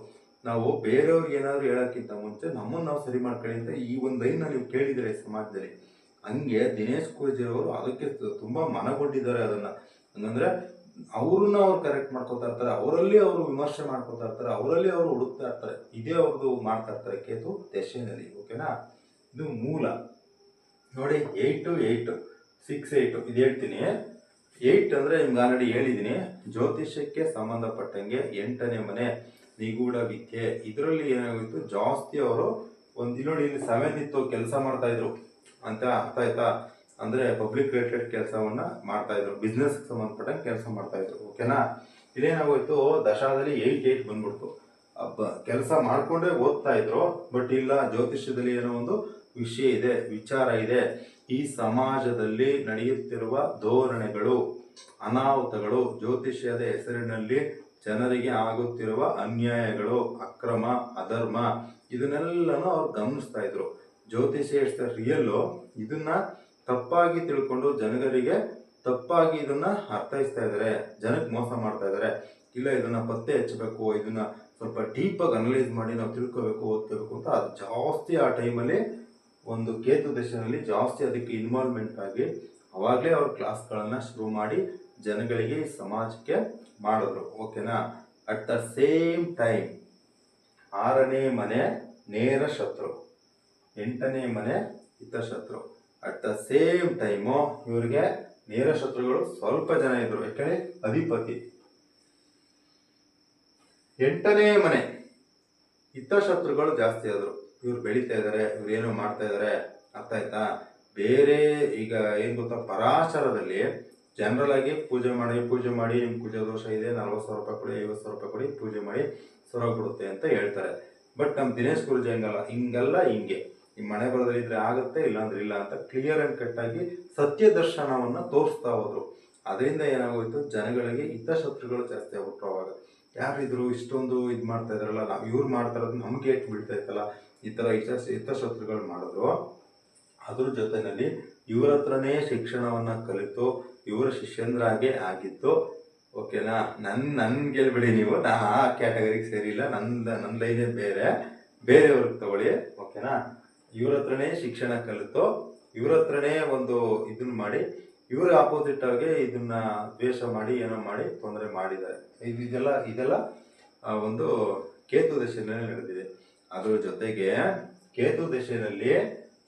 ನಾವು ಬೇರೆಯವ್ರಿಗೆ ಏನಾದ್ರು ಹೇಳೋಕ್ಕಿಂತ ಮುಂಚೆ ನಮ್ಮನ್ನು ನಾವು ಸರಿ ಮಾಡ್ಕೊಳ್ಳಿ ಅಂತ ಈ ಒಂದು ಲೈನ್ನ ನೀವು ಕೇಳಿದರೆ ಸಮಾಜದಲ್ಲಿ. ಹಂಗೆ ದಿನೇಶ್ ಗುರೂಜಿಯವರು ಅದಕ್ಕೆ ತುಂಬಾ ಮನಗೊಂಡಿದ್ದಾರೆ. ಅದನ್ನ ಹಂಗಂದ್ರೆ ಅವ್ರನ್ನ ಅವ್ರು ಕರೆಕ್ಟ್ ಮಾಡ್ಕೊತಾ ಇರ್ತಾರೆ, ಅವರಲ್ಲಿ ಅವರು ವಿಮರ್ಶೆ ಮಾಡ್ಕೊತಾ ಇರ್ತಾರೆ, ಅವರಲ್ಲಿ ಅವರು ಹುಡುಕ್ತಾ ಇರ್ತಾರೆ. ಇದೇ ಅವ್ರದ್ದು ಮಾಡ್ತಾ ಇರ್ತಾರೆ ಕೇತು ದಶೆಯಲ್ಲಿ. ಓಕೆನಾ. ಇದು ಮೂಲ ನೋಡಿ 8, 8, 6, 8 ಇದು ಹೇಳ್ತೀನಿ. 8 ಅಂದ್ರೆ ನಿಮ್ಗೆ ಆಲ್ರೆಡಿ ಹೇಳಿದ್ದೀನಿ, ಜ್ಯೋತಿಷ್ಯಕ್ಕೆ ಸಂಬಂಧಪಟ್ಟಂಗೆ 8ನೇ ಮನೆ ನಿಗೂಢ ವಿದ್ಯೆ. ಇದರಲ್ಲಿ ಏನಾಗೋಯ್ತು, ಜಾಸ್ತಿ ಅವರು ಒಂದು ನೋಡಿ ಇಲ್ಲಿ 7 ಇತ್ತು, ಕೆಲಸ ಮಾಡ್ತಾ ಇದ್ರು ಅಂತ ಅರ್ಥ ಆಯ್ತಾ. ಅಂದ್ರೆ ಪಬ್ಲಿಕ್ ರಿಲೇಟೆಡ್ ಕೆಲಸವನ್ನ ಮಾಡ್ತಾ ಇದ್ರು, ಬಿಸ್ನೆಸ್ ಸಂಬಂಧಪಟ್ಟಂಗೆ ಕೆಲಸ ಮಾಡ್ತಾ ಇದ್ರು. ಓಕೆನಾ. ಇಲ್ಲೇನಾಗೋಯ್ತು, ದಶಾದಲ್ಲಿ 8, 8 ಬಂದ್ಬಿಡ್ತು. ಕೆಲಸ ಮಾಡ್ಕೊಂಡೇ ಓದ್ತಾ ಇದ್ರು. ಬಟ್ ಇಲ್ಲ, ಜ್ಯೋತಿಷ್ಯದಲ್ಲಿ ಏನೋ ಒಂದು ವಿಷಯ ಇದೆ, ವಿಚಾರ ಇದೆ. ಈ ಸಮಾಜದಲ್ಲಿ ನಡೆಯುತ್ತಿರುವ ಧೋರಣೆಗಳು, ಅನಾಹುತಗಳು, ಜ್ಯೋತಿಷ್ಯದ ಹೆಸರಿನಲ್ಲಿ ಜನರಿಗೆ ಆಗುತ್ತಿರುವ ಅನ್ಯಾಯಗಳು, ಅಕ್ರಮ, ಅಧರ್ಮ, ಇದನ್ನೆಲ್ಲನೂ ಅವ್ರು ಗಮನಿಸ್ತಾ ಇದ್ರು. ಜ್ಯೋತಿಷ್ಯ ಎಷ್ಟು ರಿಯಲ್ಲು ಇದನ್ನ ತಪ್ಪಾಗಿ ತಿಳ್ಕೊಂಡು ಜನರಿಗೆ ತಪ್ಪಾಗಿ ಇದನ್ನ ಅರ್ಥೈಸ್ತಾ ಇದ್ದಾರೆ, ಜನಕ್ಕೆ ಮೋಸ ಮಾಡ್ತಾ ಇದ್ದಾರೆ. ಇಲ್ಲ, ಇದನ್ನ ಪತ್ತೆ ಹಚ್ಚಬೇಕು, ಇದನ್ನ ಸ್ವಲ್ಪ ಡೀಪಾಗಿ ಅನಲೈಸ್ ಮಾಡಿ ನಾವು ತಿಳ್ಕೋಬೇಕು, ಓದ್ಕೋಬೇಕು ಅಂತ ಅದು ಜಾಸ್ತಿ ಆ ಟೈಮಲ್ಲಿ ಒಂದು ಕೇತು ದಶೆಯಲ್ಲಿ ಜಾಸ್ತಿ ಅದಕ್ಕೆ ಇನ್ವಾಲ್ವ್ಮೆಂಟ್ ಆಗಿ ಅವಾಗಲೇ ಅವ್ರ ಕ್ಲಾಸ್ಗಳನ್ನು ಶುರು ಮಾಡಿ ಜನಗಳಿಗೆ ಸಮಾಜಕ್ಕೆ ಮಾಡಿದ್ರು. ಓಕೆನಾ. ಅಟ್ ದ ಸೇಮ್ ಟೈಮ್ 6ನೇ ಮನೆ ನೇರ ಶತ್ರು, 8ನೇ ಮನೆ ಹಿತಶತ್ರು. ಅಟ್ ದ ಸೇಮ್ ಟೈಮು ಇವ್ರಿಗೆ ನೇರ ಶತ್ರುಗಳು ಸ್ವಲ್ಪ ಜನ ಇದ್ರು. ಯಾಕಂದ್ರೆ ಅಧಿಪತಿ 8ನೇ ಮನೆ ಹಿತಶತ್ರುಗಳು ಜಾಸ್ತಿ ಆದ್ರು. ಇವ್ರು ಬೆಳೀತಾ ಇದಾರೆ, ಇವ್ರು ಏನೋ ಮಾಡ್ತಾ ಇದಾರೆ, ಅರ್ಥ ಆಯ್ತಾ. ಬೇರೆ ಈಗ ಏನ್ ಗೊತ್ತಾ, ಪರಾಶರದಲ್ಲಿ ಜನರಲ್ ಆಗಿ ಪೂಜೆ ಮಾಡಿ ನಿಮ್ ಪೂಜೆ ದೋಷ ಇದೆ, 40,000 ರೂಪಾಯಿ ಕೊಡಿ, 50,000 ರೂಪಾಯಿ ಕೊಡಿ, ಪೂಜೆ ಮಾಡಿ ಸೊರಗ್ಬಿಡುತ್ತೆ ಅಂತ ಹೇಳ್ತಾರೆ. ಬಟ್ ನಮ್ ದಿನೇಶ್ ಗುರುಜಿ ಹಿಂಗಲ್ಲ. ಹಿಂಗೆ ನಿಮ್ಮ ಮನೆ ಬರೋದ್ರಲ್ಲಿ ಇದ್ರೆ ಆಗುತ್ತೆ, ಇಲ್ಲಾಂದ್ರೆ ಇಲ್ಲ ಅಂತ ಕ್ಲಿಯರ್ ಅಂಡ್ ಕಟ್ ಆಗಿ ಸತ್ಯ ದರ್ಶನವನ್ನ ತೋರಿಸ್ತಾ ಹೋದ್ರು. ಅದರಿಂದ ಏನಾಗೋಯ್ತು, ಜನಗಳಿಗೆ ಹಿತಶತ್ರುಗಳು ಜಾಸ್ತಿ ಆಗ್ಬಿಟ್ರು. ಅವಾಗ ಯಾರಿದ್ರು ಇಷ್ಟೊಂದು ಇದು ಮಾಡ್ತಾ ಇದಾರಲ್ಲ, ನಾವು ಇವ್ರು ಮಾಡ್ತಾ ಇರೋದು ನಮ್ಗೆ ಏಟ್ ಬೀಳ್ತಾ ಇತ್ತಲ್ಲ, ಈ ತರ ಹಿತಶತ್ರುಗಳು ಮಾಡಿದ್ರು. ಅದ್ರ ಜೊತೆನಲ್ಲಿ ಇವ್ರ ಹತ್ರನೇ ಶಿಕ್ಷಣವನ್ನ ಕಲಿತು ಇವರ ಶಿಷ್ಯಂದ್ರಾಗೆ ಆಗಿತ್ತು. ಓಕೆನಾ. ನನ್ ಗೆಲ್ಬಿಡಿ ನೀವು, ನಾ ಆ ಕ್ಯಾಟಗರಿಗೆ ಸೇರಿಲ್ಲ, ನನ್ನ ಲೈನೇ ಬೇರೆಯವ್ರಿಗೆ ತಗೊಳ್ಳಿ. ಓಕೆನಾ. ಇವ್ರ ಹತ್ರನೇ ಶಿಕ್ಷಣ ಕಲಿತು ಇವ್ರ ಹತ್ರನೇ ಒಂದು ಇದನ್ನ ಮಾಡಿ ಇವ್ರ ಆಪೋಸಿಟ್ ಆಗಿ ಇದನ್ನ ದ್ವೇಷ ಮಾಡಿ ಏನೋ ಮಾಡಿ ತೊಂದರೆ ಮಾಡಿದ್ದಾರೆ. ಇದೆಲ್ಲ ಒಂದು ಕೇತು ದಶೆಯಲ್ಲಿ ನಡೆದಿದೆ. ಅದ್ರ ಜೊತೆಗೆ ಕೇತು ದಶೆಯಲ್ಲಿ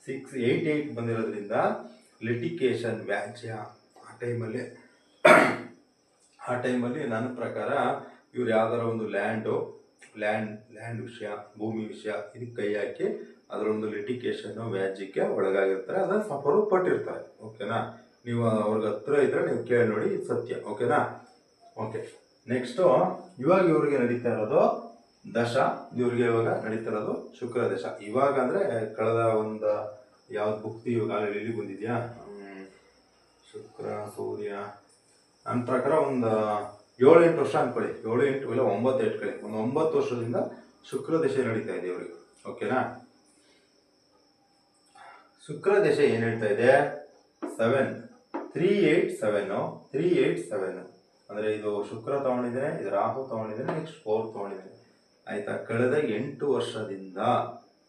688 ಬಂದಿರೋದ್ರಿಂದ ಲಿಟಿಗೇಷನ್ ವ್ಯಾಜ್ಯ ಆ ಟೈಮಲ್ಲಿ ನನ್ನ ಪ್ರಕಾರ ಇವ್ರು ಯಾವ್ದಾರ ಒಂದು ಲ್ಯಾಂಡ್ ವಿಷಯ, ಭೂಮಿ ವಿಷಯ ಇದಕ್ಕೆ ಕೈ ಹಾಕಿ ಅದರ ಒಂದು ಲಿಟಿಗೇಷನ್ ವ್ಯಾಜ್ಯಕ್ಕೆ ಒಳಗಾಗಿರ್ತಾರೆ. ಅದನ್ನ ಸಫರು ಪಟ್ಟಿರ್ತಾರೆ. ಓಕೆನಾ. ನೀವು ಅವ್ರಿಗೆ ಹತ್ರ ಇದ್ರೆ ನೀವು ಕೇಳಿ ನೋಡಿ, ಇದು ಸತ್ಯ. ಓಕೆನಾ. ಓಕೆ. ನೆಕ್ಸ್ಟ್ ಇವಾಗ ಇವ್ರಿಗೆ ನಡೀತಾ ಇರೋದು ಇವ್ರಿಗೆ ಇವಾಗ ನಡೀತಾ ಇರೋದು ಶುಕ್ರ ದಶ. ಇವಾಗ ಅಂದ್ರೆ ಕಳೆದ ಒಂದು ಯಾವ್ದು ಭುಕ್ತಿ ಇವಾಗ ಆಲ್ರೆಡಿ ಬಂದಿದ್ಯಾ, ಶುಕ್ರ ಸೂರ್ಯ, ನನ್ನ ಪ್ರಕಾರ ಒಂದು 7-8 ವರ್ಷ ಅನ್ಕೊಳ್ಳಿ. 7-8 ಇಲ್ಲ 9-8 ಕಡೆ ಒಂದು 9 ವರ್ಷದಿಂದ ಶುಕ್ರ ದಶೆ ನಡೀತಾ ಇದೆ ಇವ್ರಿಗೆ. ಓಕೆನಾ. ಶುಕ್ರ ದಶೆ ಏನ್ ಹೇಳ್ತಾ ಇದೆ, 387 ಅಂದ್ರೆ ಇದು ಶುಕ್ರ ತಗೊಂಡಿದ್ದೇನೆ, ಇದು ರಾಹು ತಗೊಂಡಿದ್ದೇನೆ, ನೆಕ್ಸ್ಟ್ 4 ತಗೊಂಡಿದ್ದೇನೆ. ಆಯ್ತಾ. ಕಳೆದ 8 ವರ್ಷದಿಂದ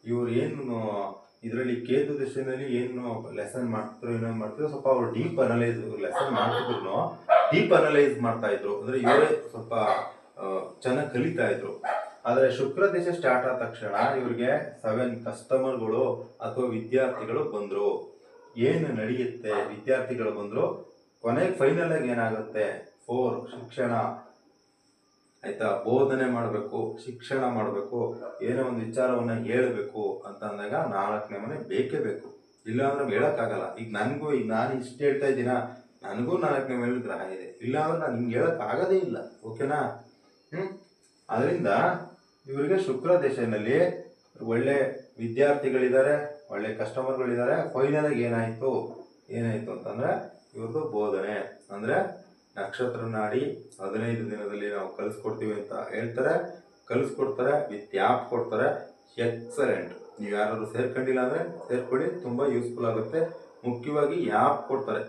ಇವ್ರು ಏನು ಇದರಲ್ಲಿ ಕೇತು ದಶೆಯಲ್ಲಿ ಏನು ಲೆಸನ್ ಮಾಡ್ತಿದ್ರು, ಏನೋ ಮಾಡ್ತಿದ್ರು, ಸ್ವಲ್ಪ ಅವ್ರು ಡೀಪ್ ಅನಲೈಸ್ ಲೆಸನ್ ಮಾಡ್ತಿದ್ರು, ಡೀಪ್ ಅನಲೈಸ್ ಮಾಡ್ತಾ ಇದ್ರು. ಅಂದ್ರೆ ಇವರೇ ಸ್ವಲ್ಪ ಚೆನ್ನಾಗಿ ಕಲಿತಾ ಇದ್ರು. ಆದ್ರೆ ಶುಕ್ರ ದಶೆ ಸ್ಟಾರ್ಟ್ ಆದ ತಕ್ಷಣ ಇವ್ರಿಗೆ 7 ಕಸ್ಟಮರ್ಗಳು ಅಥವಾ ವಿದ್ಯಾರ್ಥಿಗಳು ಬಂದ್ರು. ಏನು ನಡೆಯುತ್ತೆ, ವಿದ್ಯಾರ್ಥಿಗಳು ಬಂದ್ರು. ಕೊನೆಗೆ ಫೈನಲ್ ಆಗಿ ಏನಾಗುತ್ತೆ, 4 ಶಿಕ್ಷಣ. ಆಯ್ತಾ. ಬೋಧನೆ ಮಾಡಬೇಕು, ಶಿಕ್ಷಣ ಮಾಡಬೇಕು, ಏನೋ ಒಂದು ವಿಚಾರವನ್ನ ಹೇಳಬೇಕು ಅಂತ ಅಂದಾಗ 4ನೇ ಮನೆ ಬೇಕೇ ಬೇಕು. ಇಲ್ಲ ಅಂದ್ರೆ ಹೇಳಕ್ಕಾಗಲ್ಲ. ಈಗ ನಾನು ಇಷ್ಟು ಹೇಳ್ತಾ ಇದ್ದೀನ, ನನಗೂ 4ನೇ ಮನೆ ಗ್ರಹ ಇದೆ. ಇಲ್ಲ ಅಂದ್ರೆ ನಾನು ಹಿಂಗೆ ಹೇಳಕ್ ಆಗದೇ ಇಲ್ಲ. ಓಕೆನಾ. ಅದರಿಂದ ಇವರಿಗೆ ಶುಕ್ರ ದೇಶದಲ್ಲಿ ಒಳ್ಳೆ ವಿದ್ಯಾರ್ಥಿಗಳಿದ್ದಾರೆ, ಒಳ್ಳೆ ಕಸ್ಟಮರ್ಗಳಿದ್ದಾರೆ. ಫೈನಲ್ ಆಗಿ ಏನಾಯ್ತು ಅಂತಂದ್ರೆ ಇವ್ರದ್ದು ಬೋಧನೆ ಅಂದ್ರೆ ನಕ್ಷತ್ರ ನಾಡಿ 15 ದಿನದಲ್ಲಿ ನಾವು ಕಲಿಸ್ಕೊಡ್ತೀವಿ ಅಂತ ಹೇಳ್ತಾರೆ. ಕಲಿಸ್ಕೊಡ್ತಾರೆ, ವಿತ್ ಆ್ಯಪ್ ಕೊಡ್ತಾರೆ. ಎಕ್ಸಲೆಂಟ್. ನೀವು ಯಾರಾದ್ರು ಸೇರ್ಕೊಂಡಿಲ್ಲ ಅಂದ್ರೆ ಸೇರ್ಕೊಳ್ಳಿ, ತುಂಬಾ ಯೂಸ್ಫುಲ್ ಆಗುತ್ತೆ. ಮುಖ್ಯವಾಗಿ ಆ್ಯಪ್ ಕೊಡ್ತಾರೆ.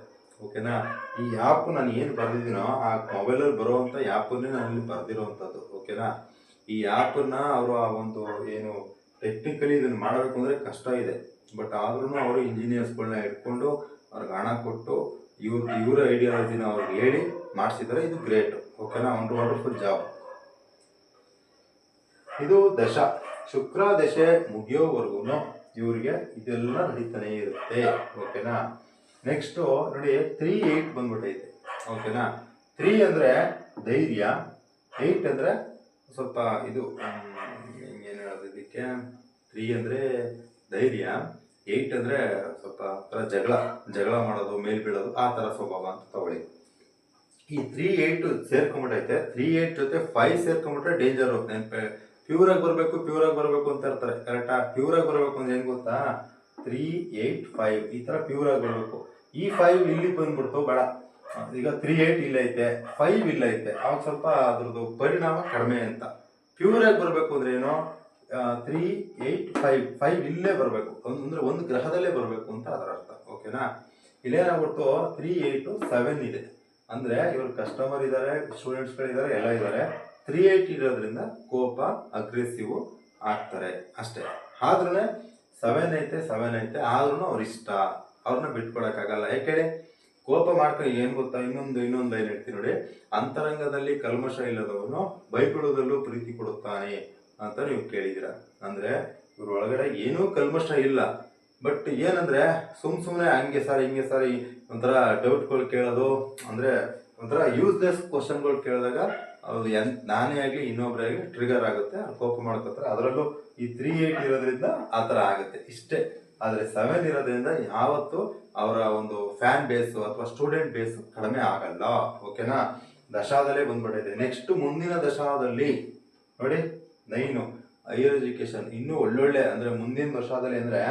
ಓಕೆನಾ. ಈ ಆ್ಯಪ್ ನಾನು ಏನು ಬರ್ದಿದ್ದೀನೋ ಆ ಮೊಬೈಲಲ್ಲಿ ಬರುವಂಥ ಆ್ಯಪನ್ನೇ ನಾನು ಇಲ್ಲಿ ಬರ್ದಿರೋವಂಥದ್ದು. ಓಕೆನಾ. ಈ ಆ್ಯಪನ್ನ ಅವರು ಆ ಒಂದು ಏನು ಟೆಕ್ನಿಕಲಿ ಇದನ್ನು ಮಾಡಬೇಕು ಅಂದರೆ ಕಷ್ಟ ಇದೆ. ಬಟ್ ಆದ್ರೂ ಅವರು ಇಂಜಿನಿಯರ್ಸ್ಗಳನ್ನ ಇಟ್ಕೊಂಡು ಅವ್ರಿಗೆ ಹಣ ಕೊಟ್ಟು ಇವರ ಐಡಿಯಾಲಜಿನ ಅವ್ರಿಗೆ ಹೇಳಿ ಮಾಡಿಸಿದ್ದಾರೆ. ಇದು ಗ್ರೇಟ್. ಓಕೆನಾ. Wonderful job. ಇದು ಶುಕ್ರ ದಶೆ ಮುಗಿಯೋವರೆಗೂ ಇವ್ರಿಗೆ ಇದೆಲ್ಲ ನಡೀತಾನೆ ಇರುತ್ತೆ. ಓಕೆನಾ. ನೆಕ್ಸ್ಟ್ ನೋಡಿ 3-8 ಬಂದ್ಬಿಟ್ಟೈತೆ. ಓಕೆನಾ. 3 ಅಂದ್ರೆ ಧೈರ್ಯ, 8 ಅಂದ್ರೆ ಸ್ವಲ್ಪ ಇದು ಏನು ಹೇಳೋದು ಇದಕ್ಕೆ, 3 ಅಂದ್ರೆ ಧೈರ್ಯ, 8 ಅಂದ್ರೆ ಸ್ವಲ್ಪ ಜಗಳ ಮಾಡೋದು, ಮೇಲ್ ಬೀಳೋದು, ಆ ತರ ಸ್ವಭಾವ ಅಂತ ತಗೊಳ್ಳಿ. ಈ 3-8 ಸೇರ್ಕೊಂಡ್ಬಿಟ್ಟೈತೆ. 3-8 ಜೊತೆ 5 ಸೇರ್ಕೊಂಡ್ಬಿಟ್ರೆ ಡೇಂಜರು. ಪ್ಯೂರ್ ಆಗಿ ಬರ್ಬೇಕು ಅಂತ ಇರ್ತಾರೆ. ಕರೆಕ್ಟಾ. ಪ್ಯೂರ್ ಆಗಿ ಬರ್ಬೇಕು ಅಂದ್ರೆ ಏನ್ ಗೊತ್ತಾ, 3-8-5 ಈ ತರ ಪ್ಯೂರ್ ಆಗಿ ಬರ್ಬೇಕು. ಈ 5 ಇಲ್ಲಿ ಬಂದ್ಬಿಡ್ತು ಬೇಡ. ಈಗ 3-8 ಇಲ್ಲ ಐತೆ, 5 ಇಲ್ಲ ಐತೆ, ಅವಾಗ ಸ್ವಲ್ಪ ಅದ್ರದ್ದು ಪರಿಣಾಮ ಕಡಿಮೆ ಅಂತ. ಪ್ಯೂರ್ ಆಗಿ ಬರ್ಬೇಕು ಅಂದ್ರೆ ಏನು, 3-8-5 ಇಲ್ಲೇ ಬರ್ಬೇಕು ಅಂದ್ರೆ ಒಂದು ಗ್ರಹದಲ್ಲೇ ಬರ್ಬೇಕು ಅಂತ ಅದರ ಅರ್ಥ. ಓಕೆನಾ. ಇಲ್ಲೇನಾಗ್ಬಿಡ್ತು 3-8-7 ಇದೆ ಅಂದ್ರೆ ಇವ್ರ ಕಸ್ಟಮರ್ ಇದ್ದಾರೆ, ಸ್ಟೂಡೆಂಟ್ಸ್ಗಳಿದ್ದಾರೆ, ಎಲ್ಲ ಇದ್ದಾರೆ. 3-8 ಇರೋದ್ರಿಂದ ಕೋಪ, ಅಗ್ರೆಸಿವ್ ಆಗ್ತಾರೆ ಅಷ್ಟೇ. ಆದ್ರೂ 7 ಐತೆ ಆದ್ರೂ ಅವ್ರ ಇಷ್ಟ, ಅವ್ರನ್ನ ಬಿಟ್ಕೊಡಕ್ಕಾಗಲ್ಲ. ಯಾಕೆ ಕೋಪ ಮಾಡ್ಕೊಂಡು ಏನ್ ಗೊತ್ತಾ, ಇನ್ನೊಂದು ಲೈನ್ ಹೇಳ್ತೀನಿ ನೋಡಿ, ಅಂತರಂಗದಲ್ಲಿ ಕಲ್ಮಶ ಇಲ್ಲದವನು ಬೈಬಿಡುವುದಲ್ಲೂ ಪ್ರೀತಿ ಕೊಡುತ್ತಾನೆ ಅಂತ ನೀವು ಕೇಳಿದಿರ. ಅಂದ್ರೆ ಇವ್ರ ಒಳಗಡೆ ಏನೂ ಕಲ್ಮಶ ಇಲ್ಲ, ಬಟ್ ಏನಂದ್ರೆ ಸುಮ್ನೆ ಹಂಗೆ ಸರ್ ಹಿಂಗೆ ಸರ್ ಒಂಥರ ಡೌಟ್ಗಳು ಕೇಳೋದು, ಅಂದ್ರೆ ಒಂಥರ ಯೂಸ್ಲೆಸ್ ಕ್ವಶನ್ಗಳು ಕೇಳಿದಾಗ ಅದು ನಾನೇ ಆಗಲಿ ಇನ್ನೊಬ್ಬರೇ ಆಗಲಿ ಟ್ರಿಗರ್ ಆಗುತ್ತೆ, ಕೋಪ ಮಾಡ್ಕೋತಾರೆ. ಅದರಲ್ಲೂ ಈ 3-8 ಇರೋದ್ರಿಂದ ಆ ಥರ ಆಗುತ್ತೆ ಇಷ್ಟೇ. ಆದರೆ 7 ಇರೋದ್ರಿಂದ ಯಾವತ್ತು ಅವರ ಒಂದು ಫ್ಯಾನ್ ಬೇಸು ಅಥವಾ ಸ್ಟೂಡೆಂಟ್ ಬೇಸು ಕಡಿಮೆ ಆಗಲ್ಲ. ಓಕೆನಾ, ದಶಾದಲ್ಲೇ ಬಂದ್ಬಿಟ್ಟಿದೆ. ನೆಕ್ಸ್ಟ್ ಮುಂದಿನ ದಶಾದಲ್ಲಿ ನೋಡಿ 9 ಹೈಯರ್ ಎಜುಕೇಶನ್ ಇನ್ನೂ ಒಳ್ಳೊಳ್ಳೆ, ಅಂದ್ರೆ ಮುಂದಿನ ವರ್ಷದಲ್ಲಿ ಅಂದ್ರೆ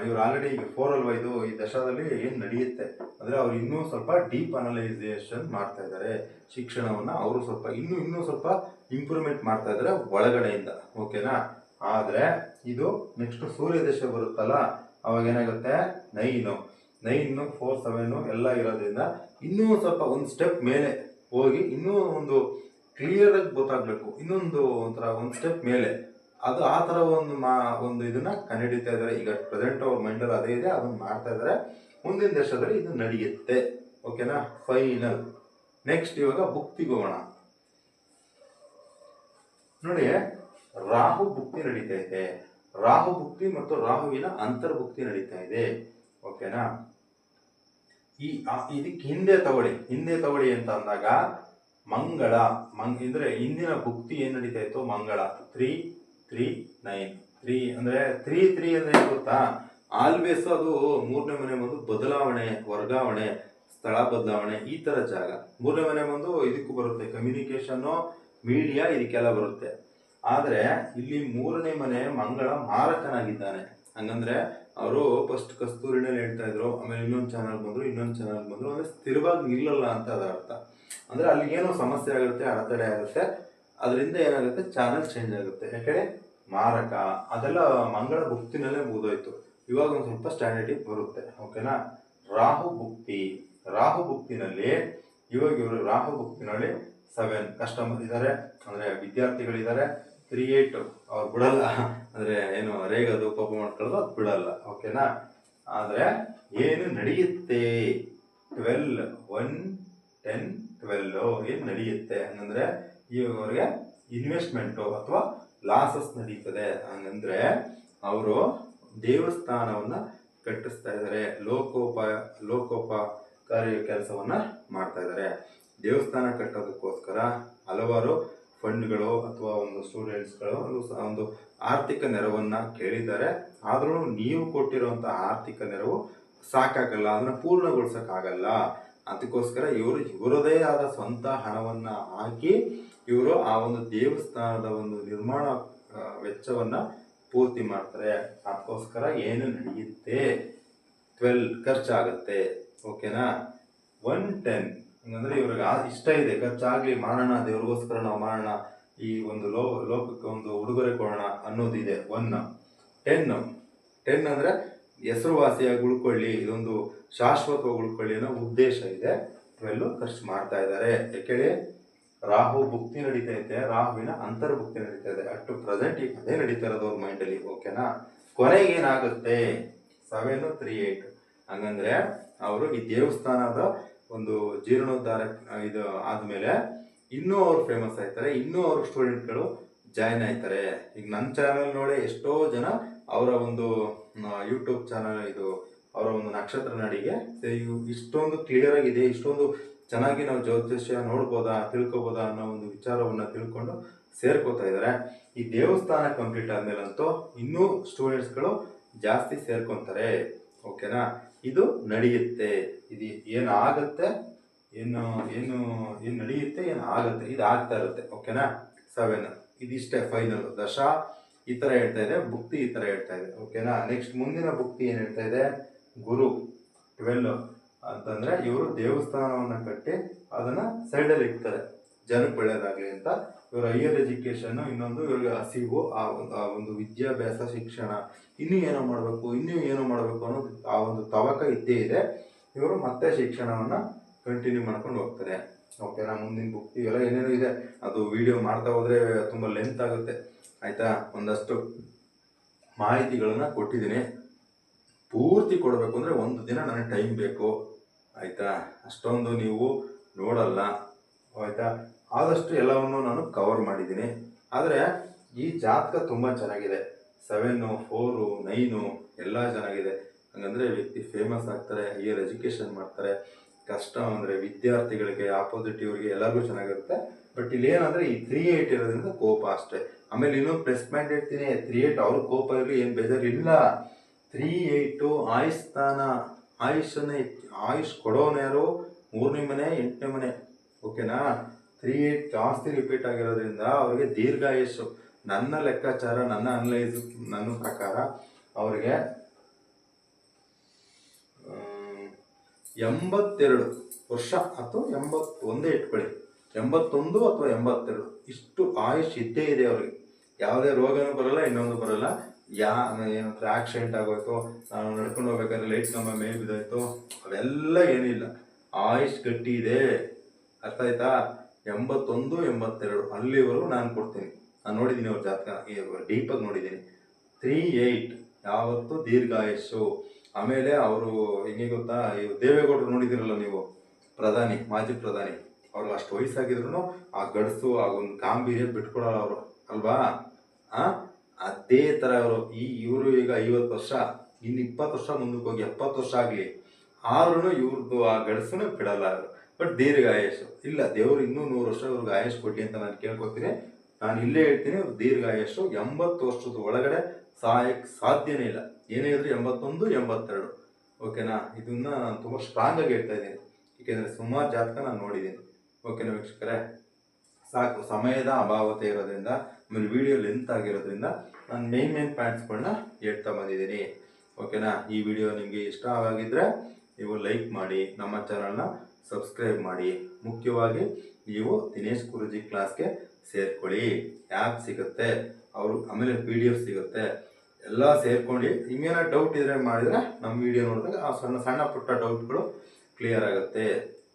ಇವ್ರು ಆಲ್ರೆಡಿ ಈಗ 4 ಅಲ್ವಾ ಇದು, ಈ ದಶಾದಲ್ಲಿ ಏನ್ ನಡೆಯುತ್ತೆ ಅಂದ್ರೆ ಅವ್ರು ಇನ್ನೂ ಸ್ವಲ್ಪ ಡೀಪ್ ಅನಲೈಸೇಷನ್ ಮಾಡ್ತಾ ಇದ್ದಾರೆ ಶಿಕ್ಷಣವನ್ನ. ಅವರು ಸ್ವಲ್ಪ ಇನ್ನೂ ಸ್ವಲ್ಪ ಇಂಪ್ರೂವ್ಮೆಂಟ್ ಮಾಡ್ತಾ ಇದ್ದಾರೆ ಒಳಗಡೆಯಿಂದ. ಓಕೆನಾ, ಆದ್ರೆ ಇದು ನೆಕ್ಸ್ಟ್ ಸೂರ್ಯ ದಶೆ ಬರುತ್ತಲ್ಲ, ಅವಾಗ ಏನಾಗುತ್ತೆ 9 4 7 ಎಲ್ಲ ಇರೋದ್ರಿಂದ ಇನ್ನೂ ಸ್ವಲ್ಪ ಒಂದು ಸ್ಟೆಪ್ ಮೇಲೆ ಹೋಗಿ ಇನ್ನೂ ಒಂದು ಕ್ಲಿಯರ್ ಆಗಿ ಗೊತ್ತಾಗ್ಬೇಕು, ಇನ್ನೊಂದು ಒಂದು ಸ್ಟೆಪ್ ಮೇಲೆ ಅದು ಆ ಥರ ಒಂದು ಇದನ್ನ ಕಂಡುಹಿಡಿತಾ ಇದ್ದಾರೆ. ಈಗ ಪ್ರೆಸೆಂಟ್ ಅವ್ರ ಮೈಂಡಲ್ಲಿ ಅದೇ ಇದೆ, ಅದನ್ನ ಮಾಡ್ತಾ ಇದ್ದಾರೆ. ಮುಂದಿನ ದೇಶದಲ್ಲಿ ಇದು ನಡೆಯುತ್ತೆ. ಓಕೆನಾ, ಫೈನಲ್. ನೆಕ್ಸ್ಟ್ ಇವಾಗ ಭುಕ್ತಿಗೆ ಹೋಗೋಣ. ನೋಡಿ, ರಾಹು ಭುಕ್ತಿ ನಡೀತಾ ಇದೆ. ರಾಹು ಭುಕ್ತಿ ಮತ್ತು ರಾಹುವಿನ ಅಂತರ್ಭುಕ್ತಿ ನಡೀತಾ ಇದೆ. ಓಕೆನಾ, ಇದಕ್ಕೆ ಹಿಂದೆ ತಗೊಳ್ಳಿ ಅಂತ ಅಂದಾಗ ಮಂಗಳ ಅಂದ್ರೆ ಹಿಂದಿನ ಭುಕ್ತಿ ಏನ್ ನಡೀತಾ ಇತ್ತು, ಮಂಗಳ 3 3 9 3 ಅಂದ್ರೆ 3 ಅಂದ್ರೆ ಏನ್ ಗೊತ್ತಾ, ಆಲ್ವೇಸ್ ಅದು 3ನೇ ಮನೆ ಬಂದು ಬದಲಾವಣೆ, ವರ್ಗಾವಣೆ, ಸ್ಥಳ ಬದಲಾವಣೆ, ಈ ತರ ಜಾಗ. 3ನೇ ಮನೆ ಬಂದು ಇದಕ್ಕೂ ಬರುತ್ತೆ, ಕಮ್ಯುನಿಕೇಶನ್, ಮೀಡಿಯಾ, ಇದಕ್ಕೆಲ್ಲ ಬರುತ್ತೆ. ಆದ್ರೆ ಇಲ್ಲಿ 3ನೇ ಮನೆ ಮಂಗಳ ಮಾರಕನಾಗಿದ್ದಾನೆ. ಹಂಗಂದ್ರೆ ಅವರು ಫಸ್ಟ್ ಕಸ್ತೂರಿನಲ್ಲಿ ಹೇಳ್ತಾ ಇದ್ರು, ಆಮೇಲೆ ಇನ್ನೊಂದು ಚಾನಲ್ ಬಂದ್ರು, ಅಂದ್ರೆ ಸ್ಥಿರವಾಗಿ ನಿಲ್ಲಲ್ಲ ಅಂತ ಅದರ ಅರ್ಥ. ಅಂದ್ರೆ ಅಲ್ಲಿ ಏನೋ ಸಮಸ್ಯೆ ಆಗುತ್ತೆ, ಅಡೆತಡೆ ಆಗುತ್ತೆ, ಅದರಿಂದ ಏನಾಗುತ್ತೆ, ಚಾನಲ್ ಚೇಂಜ್ ಆಗುತ್ತೆ. ಯಾಕಂದ್ರೆ ಮಾರಕ ಅದೆಲ್ಲ ಮಂಗಳ ಭುಕ್ತಿನಲ್ಲೇ ಮುಗಿದೋಯ್ತು. ಇವಾಗ ಒಂದು ಸ್ವಲ್ಪ ಸ್ಟ್ಯಾಂಡರ್ಡ್ ಬರುತ್ತೆ. ಓಕೆನಾ, ರಾಹು ಭುಕ್ತಿನಲ್ಲಿ ಇವರು ರಾಹು ಭುಕ್ತಿನಲ್ಲಿ 7 ಕಸ್ಟಮರ್ ಇದ್ದಾರೆ, ಅಂದ್ರೆ ವಿದ್ಯಾರ್ಥಿಗಳಿದ್ದಾರೆ. 3-8 ಅವ್ರು ಬಿಡಲ್ಲ, ಅಂದ್ರೆ ಏನು ರೇಗದು ಕೋಪ ಮಾಡ್ಕೊಳ್ಳೋದು ಅದು ಬಿಡಲ್ಲ. ಓಕೆನಾ, ಆದ್ರೆ ಏನು ನಡೆಯುತ್ತೆ 12 1 10 12 ಏನು ನಡೆಯುತ್ತೆ ಹಂಗಂದ್ರೆ ಇವ್ರಿಗೆ ಇನ್ವೆಸ್ಟ್ಮೆಂಟು ಅಥವಾ ಲಾಸಸ್ ನಡೀತದೆ. ಹಂಗಂದ್ರೆ ಅವರು ದೇವಸ್ಥಾನವನ್ನ ಕಟ್ಟಿಸ್ತಾ ಇದ್ದಾರೆ, ಲೋಕೋಪಕಾರಿ ಕೆಲಸವನ್ನ ಮಾಡ್ತಾ ಇದ್ದಾರೆ. ದೇವಸ್ಥಾನ ಕಟ್ಟೋದಕ್ಕೋಸ್ಕರ ಹಲವಾರು ಫಂಡ್ಗಳು ಅಥವಾ ಒಂದು ಸ್ಟೂಡೆಂಟ್ಸ್ಗಳು ಒಂದು ಆರ್ಥಿಕ ನೆರವನ್ನ ಕೇಳಿದ್ದಾರೆ. ಆದ್ರೂ ನೀವು ಕೊಟ್ಟಿರುವಂತಹ ಆರ್ಥಿಕ ನೆರವು ಸಾಕಾಗಲ್ಲ, ಅದನ್ನ ಪೂರ್ಣಗೊಳಿಸಕ್ಕಾಗಲ್ಲ. ಅದಕ್ಕೋಸ್ಕರ ಇವರದೇ ಆದ ಸ್ವಂತ ಹಣವನ್ನ ಹಾಕಿ ಇವರು ಆ ಒಂದು ದೇವಸ್ಥಾನದ ಒಂದು ನಿರ್ಮಾಣ ವೆಚ್ಚವನ್ನ ಪೂರ್ತಿ ಮಾಡ್ತಾರೆ. ಅದಕ್ಕೋಸ್ಕರ ಏನು ನಡೆಯುತ್ತೆ 12 ಖರ್ಚಾಗುತ್ತೆ. ಓಕೆನಾ, 110 ಹಂಗಂದ್ರೆ ಇವ್ರಿಗೆ ಇಷ್ಟ ಇದೆ, ಖರ್ಚಾಗ್ಲಿ, ಮಾಡೋಣ ದೇವ್ರಿಗೋಸ್ಕರ ನಾವು ಮಾಡೋಣ, ಈ ಒಂದು ಲೋಕಕ್ಕೆ ಒಂದು ಉಡುಗೊರೆ ಕೊಡೋಣ ಅನ್ನೋದಿದೆ. 10 ಅಂದ್ರೆ ಹೆಸರುವಾಸಿಯಾಗಿ ಉಳ್ಕೊಳ್ಳಿ, ಇದೊಂದು ಶಾಶ್ವತವಾಗಿ ಉಳ್ಕೊಳ್ಳಿ ಅನ್ನೋ ಉದ್ದೇಶ ಇದೆ. 12 ಖರ್ಚು ಮಾಡ್ತಾ ಇದ್ದಾರೆ. ಯಾಕೇಳಿ ರಾಹು ಭುಕ್ತಿ ನಡೀತಾ ಇದೆ, ರಾಹುವಿನ ಅಂತರ್ಭುಕ್ತಿ ನಡೀತಾ ಇದೆ. ಅಟ್ ಪ್ರೆಸೆಂಟ್ ಈಗ ಅದೇ ನಡೀತಾ ಇರೋದು ಅವ್ರ ಮೈಂಡಲ್ಲಿ. ಓಕೆನಾ, ಕೊನೆಗೆ ಏನಾಗುತ್ತೆ 7 3 8 ಹಂಗಂದ್ರೆ ಅವರು ಈ ದೇವಸ್ಥಾನದ ಒಂದು ಜೀರ್ಣೋದ್ಧಾರ ಇದು ಆದ್ಮೇಲೆ ಇನ್ನೂ ಅವ್ರು ಫೇಮಸ್ ಆಯ್ತಾರೆ, ಇನ್ನೂ ಅವ್ರ ಸ್ಟೂಡೆಂಟ್ಗಳು ಜಾಯ್ನ್ ಆಯ್ತಾರೆ. ಈಗ ನನ್ನ ಚಾನಲ್ ನೋಡಿ ಎಷ್ಟೋ ಜನ ಅವರ ಒಂದು ಯೂಟ್ಯೂಬ್ ಚಾನಲ್ ಇದು ಅವರ ಒಂದು ನಕ್ಷತ್ರ ನಡಿಗೆ ಇಷ್ಟೊಂದು ಕ್ಲಿಯರ್ ಆಗಿದೆ, ಇಷ್ಟೊಂದು ಚೆನ್ನಾಗಿ ನಾವು ಜ್ಯೋತಿಷ್ಯ ನೋಡ್ಬೋದಾ, ತಿಳ್ಕೊಬೋದಾ ಅನ್ನೋ ಒಂದು ವಿಚಾರವನ್ನ ತಿಳ್ಕೊಂಡು ಸೇರ್ಕೋತಾ ಇದ್ದಾರೆ. ಈ ದೇವಸ್ಥಾನ ಕಂಪ್ಲೀಟ್ ಆದ್ಮೇಲಂತೂ ಇನ್ನೂ ಸ್ಟೂಡೆಂಟ್ಸ್ಗಳು ಜಾಸ್ತಿ ಸೇರ್ಕೊಂತಾರೆ. ಓಕೆನಾ, ಇದು ನಡೆಯುತ್ತೆ. ಇದು ಏನಾಗುತ್ತೆ, ಏನು ನಡೆಯುತ್ತೆ, ಏನು ಆಗುತ್ತೆ, ಇದು ಆಗ್ತಾ ಇರುತ್ತೆ. ಓಕೆನಾ, 7 ಇದಿಷ್ಟೇ ಫೈನಲ್. ದಶಾ ಈ ತರ ಹೇಳ್ತಾ ಇದೆ, ಭುಕ್ತಿ ಈ ತರ ಹೇಳ್ತಾ ಇದೆ. ಓಕೆನಾ, ನೆಕ್ಸ್ಟ್ ಮುಂದಿನ ಭುಕ್ತಿ ಏನ್ ಹೇಳ್ತಾ ಇದೆ, ಗುರು 12 ಅಂತಂದ್ರೆ ಇವರು ದೇವಸ್ಥಾನವನ್ನ ಕಟ್ಟಿ ಅದನ್ನ ಸೈಡಲ್ಲಿ ಇಡ್ತಾರೆ ಜನಕ್ಕೆ ಒಳ್ಳೇದಾಗ್ಲಿ ಅಂತ. ಇವರು ಹೈಯರ್ ಎಜುಕೇಶನ್, ಇನ್ನೊಂದು ಇವ್ರಿಗೆ ಹಸಿವು, ಆ ಒಂದು ವಿದ್ಯಾಭ್ಯಾಸ, ಶಿಕ್ಷಣ, ಇನ್ನೂ ಏನೋ ಮಾಡಬೇಕು ಅನ್ನೋದು ಆ ಒಂದು ತವಕ ಇದ್ದೇ ಇದೆ. ಇವರು ಮತ್ತೆ ಶಿಕ್ಷಣವನ್ನ ಕಂಟಿನ್ಯೂ ಮಾಡ್ಕೊಂಡು ಹೋಗ್ತಾರೆ. ಓಕೆನಾ, ಮುಂದಿನ ಭುಕ್ತಿ ಎಲ್ಲ ಏನೇನು ಇದೆ ಅದು ವಿಡಿಯೋ ಮಾಡ್ತಾ ಹೋದ್ರೆ ತುಂಬಾ ಲೆಂತ್ ಆಗುತ್ತೆ. ಆಯ್ತಾ, ಒಂದಷ್ಟು ಮಾಹಿತಿಗಳನ್ನ ಕೊಟ್ಟಿದ್ದೀನಿ. ಪೂರ್ತಿ ಕೊಡಬೇಕು ಅಂದ್ರೆ ಒಂದು ದಿನ ನನಗೆ ಟೈಮ್ ಬೇಕು. ಆಯಿತಾ. ಅಷ್ಟೊಂದು ನೀವು ನೋಡಲ್ಲ, ಆಯಿತಾ. ಆದಷ್ಟು ಎಲ್ಲವನ್ನು ನಾನು ಕವರ್ ಮಾಡಿದ್ದೀನಿ. ಆದರೆ ಈ ಜಾತಕ ತುಂಬ ಚೆನ್ನಾಗಿದೆ. 7, 4, 9 ಎಲ್ಲ ಚೆನ್ನಾಗಿದೆ. ಹಂಗಂದರೆ ವ್ಯಕ್ತಿ ಫೇಮಸ್ ಆಗ್ತಾರೆ, ಹೈಯರ್ ಎಜುಕೇಷನ್ ಮಾಡ್ತಾರೆ. ಕಷ್ಟ ಅಂದರೆ ವಿದ್ಯಾರ್ಥಿಗಳಿಗೆ, ಆಪೋಸಿಟ್ ಇವರಿಗೆ ಎಲ್ಲರಿಗೂ ಚೆನ್ನಾಗಿರುತ್ತೆ. ಬಟ್ ಇಲ್ಲಿ ಏನಂದರೆ ಈ 3-8 ಇರೋದ್ರಿಂದ ಕೋಪ ಅಷ್ಟೇ. ಆಮೇಲೆ ಇನ್ನೊಂದು ಪ್ಲಸ್ ಪಾಯಿಂಟ್ ಹೇಳ್ತೀನಿ, 3-8 ಅವ್ರ ಕೋಪ ಇರಲಿ, ಏನು ಬೇಜಾರಿಲ್ಲ. 3-8 ಆಯುಷ್ ಸ್ಥಾನ, ಆಯುಷ್ ಕೊಡೋನು ಯಾರು? 3ನೇ ಮನೆ, 8ನೇ ಮನೆ. ಓಕೆನಾ. 3-8 ಜಾಸ್ತಿ ರಿಪೀಟ್ ಆಗಿರೋದ್ರಿಂದ ಅವ್ರಿಗೆ ದೀರ್ಘಾಯುಷು. ನನ್ನ ಲೆಕ್ಕಾಚಾರ, ನನ್ನ ಪ್ರಕಾರ ಅವ್ರಿಗೆ 82 ವರ್ಷ ಅಥವಾ 81 ಇಟ್ಕೊಳ್ಳಿ, 81 ಅಥವಾ 82 ಇಷ್ಟು ಆಯುಷ್ ಇದ್ದೇ ಇದೆ ಅವ್ರಿಗೆ. ಯಾವುದೇ ರೋಗನೂ ಬರಲ್ಲ, ಇನ್ನೊಂದು ಬರಲ್ಲ. ಏನಂದ್ರೆ ಆಕ್ಸಿಡೆಂಟ್ ಆಗೋಯ್ತು, ನಾನು ನಡ್ಕೊಂಡು ಹೋಗ್ಬೇಕಾದ್ರೆ ಲೈಟ್ ಕಂಬ ಮೇಲೆ ಬಿದ್ದೋಯ್ತು, ಅವೆಲ್ಲ ಏನಿಲ್ಲ. ಆಯುಷ್ ಗಟ್ಟಿ ಇದೆ. ಅರ್ಥ ಆಯ್ತಾ. 81, 82 ಅಲ್ಲಿವರೆಗೂ ನಾನು ಕೊಡ್ತೀನಿ. ನಾನು ನೋಡಿದ್ದೀನಿ ಅವ್ರ ಜಾತಕ, ಡೀಪಾಗಿ ನೋಡಿದ್ದೀನಿ. 3-8 ಯಾವತ್ತು ದೀರ್ಘಾಯುಷು. ಆಮೇಲೆ ಅವರು ಹೆಂಗೆ ಗೊತ್ತಾ, ದೇವೇಗೌಡರು ನೋಡಿದಿರಲ್ಲ ನೀವು, ಮಾಜಿ ಪ್ರಧಾನಿ, ಅವ್ರಿಗೆ ಅಷ್ಟು ವಯಸ್ಸಾಗಿದ್ರು ಆ ಗಡ್ಸು, ಆ ಒಂದು ಗಾಂಭೀರ್ಯ ಬಿಟ್ಕೊಡಲ್ಲ ಅವರು, ಅಲ್ವಾ. ಅದೇ ಥರ ಇವರು ಈಗ 50 ವರ್ಷ, ಇನ್ನು 20 ವರ್ಷ ಮುಂದಕ್ಕೆ ಹೋಗಿ 70 ವರ್ಷ ಆಗಲಿ, ಆದ್ರೂ ಇವ್ರದ್ದು ಆ ಗಡ್ಸನ್ನು ಬಿಡಲ್ಲ ಅವರು. ಬಟ್ ದೀರ್ಘಾಯುಷು ಇಲ್ಲ. ದೇವರು ಇನ್ನೂ 100 ವರ್ಷ ಇವ್ರಿಗೆ ಆಯುಷ್ ಕೊಡ್ಲಿ ಅಂತ ನಾನು ಕೇಳ್ಕೊತೀನಿ. ನಾನು ಇಲ್ಲೇ ಹೇಳ್ತೀನಿ, ದೀರ್ಘಾಯುಷು 80 ವರ್ಷದ ಒಳಗಡೆ ಸಾಯಕ್ಕೆ ಸಾಧ್ಯನೇ ಇಲ್ಲ. ಏನೇ ಇದ್ರು 81, 82. ಓಕೆನಾ. ಇದನ್ನ ನಾನು ತುಂಬ ಸ್ಟ್ರಾಂಗ್ ಆಗಿ ಹೇಳ್ತಾ ಇದ್ದೀನಿ, ಏಕೆಂದರೆ ಸುಮಾರು ಜಾತಕ ನಾನು ನೋಡಿದ್ದೀನಿ. ಓಕೆನಾ ವೀಕ್ಷಕರೇ. ಸಾಕು, ಸಮಯದ ಅಭಾವತೆ ಇರೋದ್ರಿಂದ, ಆಮೇಲೆ ವಿಡಿಯೋ ಲೆಂತ್ ಆಗಿರೋದ್ರಿಂದ ನಾನು ಮೇನ್ ಪಾಯಿಂಟ್ಸ್ಗಳನ್ನ ಹೇಳ್ತಾ ಬಂದಿದ್ದೀನಿ. ಓಕೆನಾ. ಈ ವಿಡಿಯೋ ನಿಮಗೆ ಇಷ್ಟವಾಗಿದ್ದರೆ ನೀವು ಲೈಕ್ ಮಾಡಿ, ನಮ್ಮ ಚಾನಲ್ನ ಸಬ್ಸ್ಕ್ರೈಬ್ ಮಾಡಿ. ಮುಖ್ಯವಾಗಿ ನೀವು ದಿನೇಶ್ ಗುರೂಜಿ ಕ್ಲಾಸ್ಗೆ ಸೇರ್ಕೊಳ್ಳಿ. ಆ್ಯಪ್ ಸಿಗುತ್ತೆ, ಆಮೇಲೆ PDF ಸಿಗುತ್ತೆ, ಎಲ್ಲ ಸೇರ್ಕೊಂಡು ನಿಮ್ಗೇನೋ ಡೌಟ್ ಇದ್ರೆ ಮಾಡಿದರೆ ನಮ್ಮ ವಿಡಿಯೋ ನೋಡಿದಾಗ ಆ ಸಣ್ಣ ಪುಟ್ಟ ಡೌಟ್ಗಳು ಕ್ಲಿಯರ್ ಆಗುತ್ತೆ.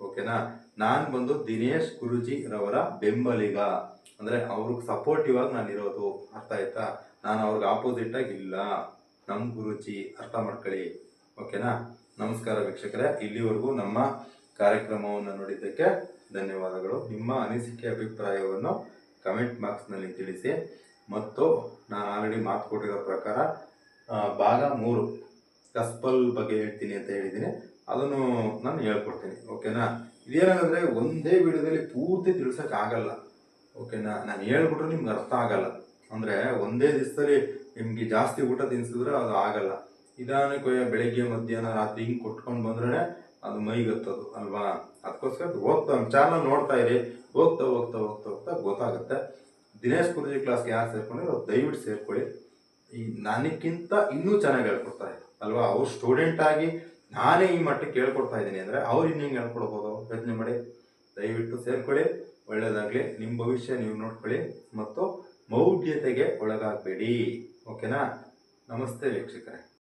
ಓಕೆನಾ. ನಾನು ಬಂದು ದಿನೇಶ್ ಗುರೂಜಿ ರವರ ಬೆಂಬಲಿಗ, ಅಂದರೆ ಅವ್ರಿಗೆ ಸಪೋರ್ಟಿವ್ ಆಗಿ ನಾನು ಇರೋದು. ಅರ್ಥ ಆಯ್ತಾ. ನಾನು ಅವ್ರಿಗೆ ಆಪೋಸಿಟ್ ಆಗಿ ಇಲ್ಲ. ನಮ್ಮ ಗುರೂಜಿ, ಅರ್ಥ ಮಾಡ್ಕೊಳ್ಳಿ. ಓಕೆನಾ. ನಮಸ್ಕಾರ ವೀಕ್ಷಕರೇ. ಇಲ್ಲಿವರೆಗೂ ನಮ್ಮ ಕಾರ್ಯಕ್ರಮವನ್ನು ನೋಡಿದ್ದಕ್ಕೆ ಧನ್ಯವಾದಗಳು. ನಿಮ್ಮ ಅನಿಸಿಕೆ, ಅಭಿಪ್ರಾಯವನ್ನು ಕಮೆಂಟ್ ಬಾಕ್ಸ್ನಲ್ಲಿ ತಿಳಿಸಿ. ಮತ್ತು ನಾನು ಆಲ್ರೆಡಿ ಮಾತು ಕೊಟ್ಟಿರೋ ಪ್ರಕಾರ ಭಾಗ 3 ಕಸ್ಪಲ್ ಬಗ್ಗೆ ಹೇಳ್ತೀನಿ ಅಂತ ಹೇಳಿದ್ದೀನಿ, ಅದನ್ನು ನಾನು ಹೇಳ್ಕೊಡ್ತೀನಿ. ಓಕೆನಾ. ಇದೇನಂದರೆ ಒಂದೇ ವಿಡಿಯೋದಲ್ಲಿ ಪೂರ್ತಿ ತಿಳಿಸೋಕ್ಕಾಗಲ್ಲ. ಓಕೆನಾ. ನಾನು ಹೇಳ್ಬಿಟ್ರೆ ನಿಮ್ಗೆ ಅರ್ಥ ಆಗಲ್ಲ. ಅಂದರೆ ಒಂದೇ ದಿವಸದಲ್ಲಿ ನಿಮಗೆ ಜಾಸ್ತಿ ಊಟ ತಿನ್ಸಿದ್ರೆ ಅದು ಆಗಲ್ಲ. ನಿಧಾನಕ್ಕೆ ಬೆಳಗ್ಗೆ, ಮಧ್ಯಾಹ್ನ, ರಾತ್ರಿ ಹಿಂಗೆ ಕೊಟ್ಕೊಂಡು ಬಂದ್ರೆ ಅದು ಮೈಗತ್ತದು, ಅಲ್ವಾ. ಅದಕ್ಕೋಸ್ಕರ ಹೋಗ್ತಾ ಚಾನಲ್ ನೋಡ್ತಾ ಇರಿ. ಹೋಗ್ತಾ ಗೊತ್ತಾಗುತ್ತೆ. ದಿನೇಶ್ ಗುರೂಜಿ ಕ್ಲಾಸ್ಗೆ ಯಾರು ಸೇರ್ಕೊಂಡಿರೋ ದಯವಿಟ್ಟು ಸೇರ್ಕೊಳ್ಳಿ. ಈ ನನಗಿಂತ ಇನ್ನೂ ಚೆನ್ನಾಗಿ ಹೇಳ್ಕೊಡ್ತಾರೆ, ಅಲ್ವಾ. ಅವ್ರು ಸ್ಟೂಡೆಂಟ್ ಆಗಿ ನಾನೇ ಈ ಮಟ್ಟಕ್ಕೆ ಹೇಳ್ಕೊಡ್ತಾ ಇದ್ದೀನಿ ಅಂದರೆ ಅವ್ರು ಇನ್ನೂ ಹಿಂಗೆ ಹೇಳ್ಕೊಡ್ಬೋದು. ಯೋಚನೆ ಮಾಡಿ. ದಯವಿಟ್ಟು ಸೇರ್ಕೊಳ್ಳಿ. ಒಳ್ಳೆಯದಾಗಲಿ. ನಿಮ್ಮ ಭವಿಷ್ಯ ನೀವು ನೋಡ್ಕೊಳ್ಳಿ ಮತ್ತು ಮೌಢ್ಯತೆಗೆ ಒಳಗಾಗಬೇಡಿ. ಓಕೆನಾ. ನಮಸ್ತೆ ವೀಕ್ಷಕರೇ.